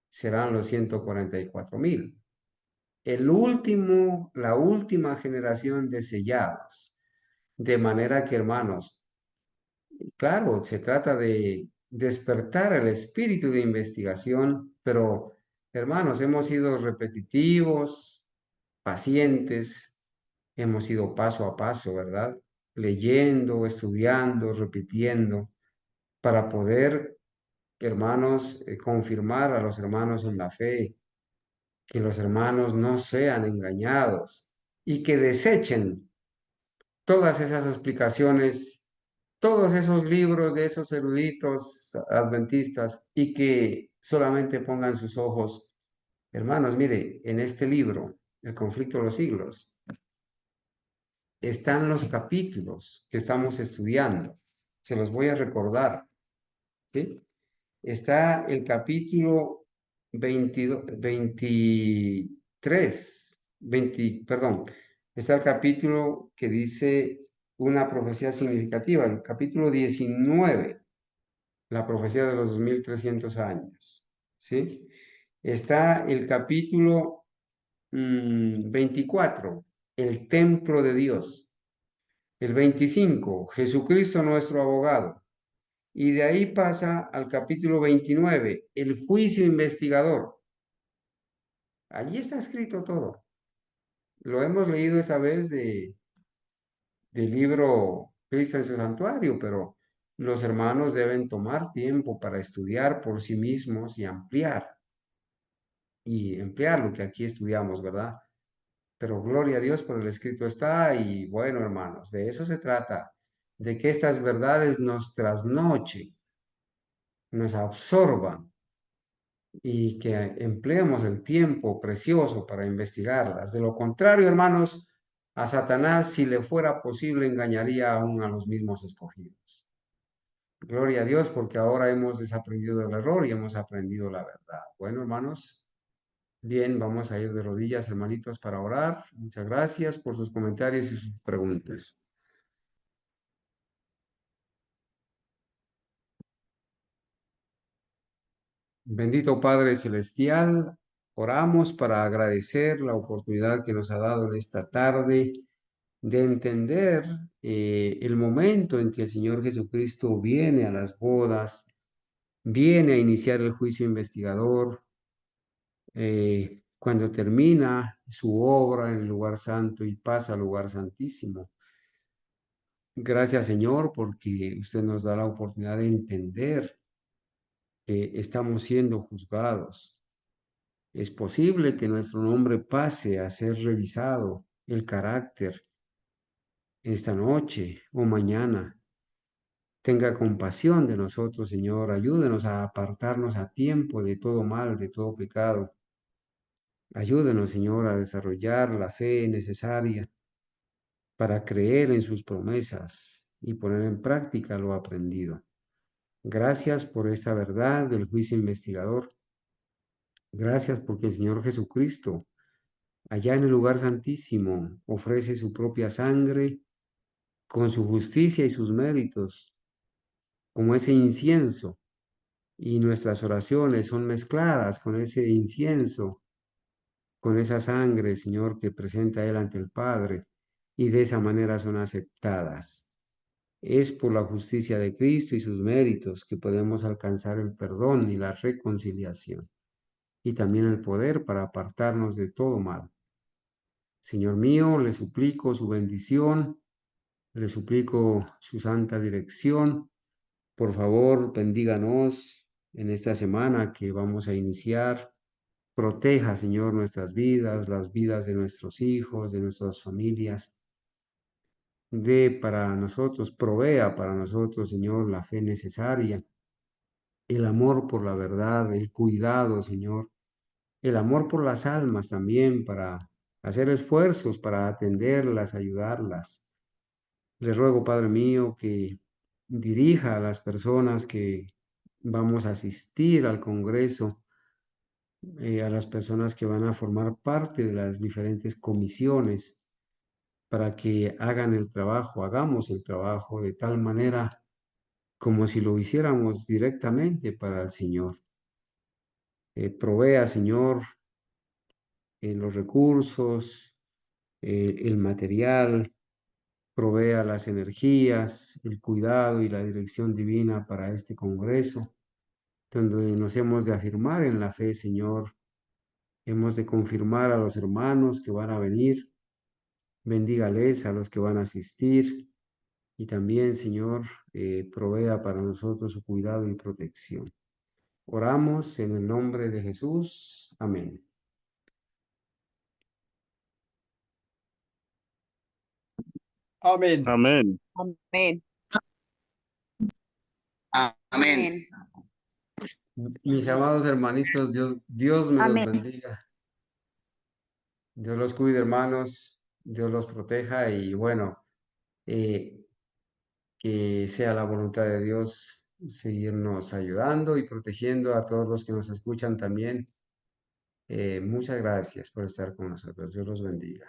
serán los 144,000. La última generación de sellados. De manera que, hermanos, claro, se trata de despertar el espíritu de investigación, pero, hermanos, hemos sido repetitivos, pacientes, hemos ido paso a paso, ¿verdad? Leyendo, estudiando, repitiendo, para poder, hermanos, confirmar a los hermanos en la fe, que los hermanos no sean engañados y que desechen todas esas explicaciones, todos esos libros de esos eruditos adventistas y que solamente pongan sus ojos, hermanos, mire, en este libro, El conflicto de los siglos, están los capítulos que estamos estudiando. Se los voy a recordar, ¿sí? Está el capítulo 22, 23, 20, perdón, está el capítulo que dice una profecía significativa, el capítulo 19, la profecía de los 2300 años, ¿sí? Está el capítulo 24, el templo de Dios. El 25, Jesucristo nuestro abogado. Y de ahí pasa al capítulo 29, el juicio investigador. Allí está escrito todo. Lo hemos leído esta vez del libro Cristo en su santuario, pero los hermanos deben tomar tiempo para estudiar por sí mismos y ampliar lo que aquí estudiamos, ¿verdad? Pero gloria a Dios por el escrito está y bueno, hermanos, de eso se trata, de que estas verdades nos trasnochen, nos absorban y que empleemos el tiempo precioso para investigarlas. De lo contrario, hermanos, a Satanás, si le fuera posible, engañaría aún a los mismos escogidos. Gloria a Dios, porque ahora hemos desaprendido el error y hemos aprendido la verdad. Bueno, hermanos, bien, vamos a ir de rodillas, hermanitos, para orar. Muchas gracias por sus comentarios y sus preguntas. Bendito Padre Celestial, oramos para agradecer la oportunidad que nos ha dado en esta tarde de entender el momento en que el Señor Jesucristo viene a las bodas, viene a iniciar el juicio investigador, cuando termina su obra en el lugar santo y pasa al lugar santísimo. Gracias, Señor, porque usted nos da la oportunidad de entender que estamos siendo juzgados. Es posible que nuestro nombre pase a ser revisado, el carácter, esta noche o mañana. Tenga compasión de nosotros, Señor. Ayúdenos a apartarnos a tiempo de todo mal, de todo pecado. Ayúdenos, Señor, a desarrollar la fe necesaria para creer en sus promesas y poner en práctica lo aprendido. Gracias por esta verdad del juicio investigador. Gracias porque el Señor Jesucristo, allá en el lugar santísimo, ofrece su propia sangre con su justicia y sus méritos, como ese incienso, y nuestras oraciones son mezcladas con ese incienso, con esa sangre, Señor, que presenta Él ante el Padre, y de esa manera son aceptadas. Es por la justicia de Cristo y sus méritos que podemos alcanzar el perdón y la reconciliación, y también el poder para apartarnos de todo mal. Señor mío, le suplico su bendición, le suplico su santa dirección. Por favor, bendíganos en esta semana que vamos a iniciar. Proteja, Señor, nuestras vidas, las vidas de nuestros hijos, de nuestras familias. Dé para nosotros, provea para nosotros, Señor, la fe necesaria, el amor por la verdad, el cuidado, Señor, el amor por las almas también para hacer esfuerzos para atenderlas, ayudarlas. Le ruego, Padre mío, que dirija a las personas que vamos a asistir al Congreso, a las personas que van a formar parte de las diferentes comisiones, para que hagan el trabajo, hagamos el trabajo de tal manera como si lo hiciéramos directamente para el Señor. Provea, Señor, los recursos, el material, provea las energías, el cuidado y la dirección divina para este Congreso, donde nos hemos de afirmar en la fe, Señor. Hemos de confirmar a los hermanos que van a venir. Bendígales a los que van a asistir. Y también, Señor, provea para nosotros su cuidado y protección. Oramos en el nombre de Jesús. Amén. Amén. Amén. Amén. Amén. Mis amados hermanitos, Dios me los Amén. bendiga. Dios los cuide, hermanos. Dios los proteja y bueno, que sea la voluntad de Dios seguirnos ayudando y protegiendo a todos los que nos escuchan también. Muchas gracias por estar con nosotros. Dios los bendiga.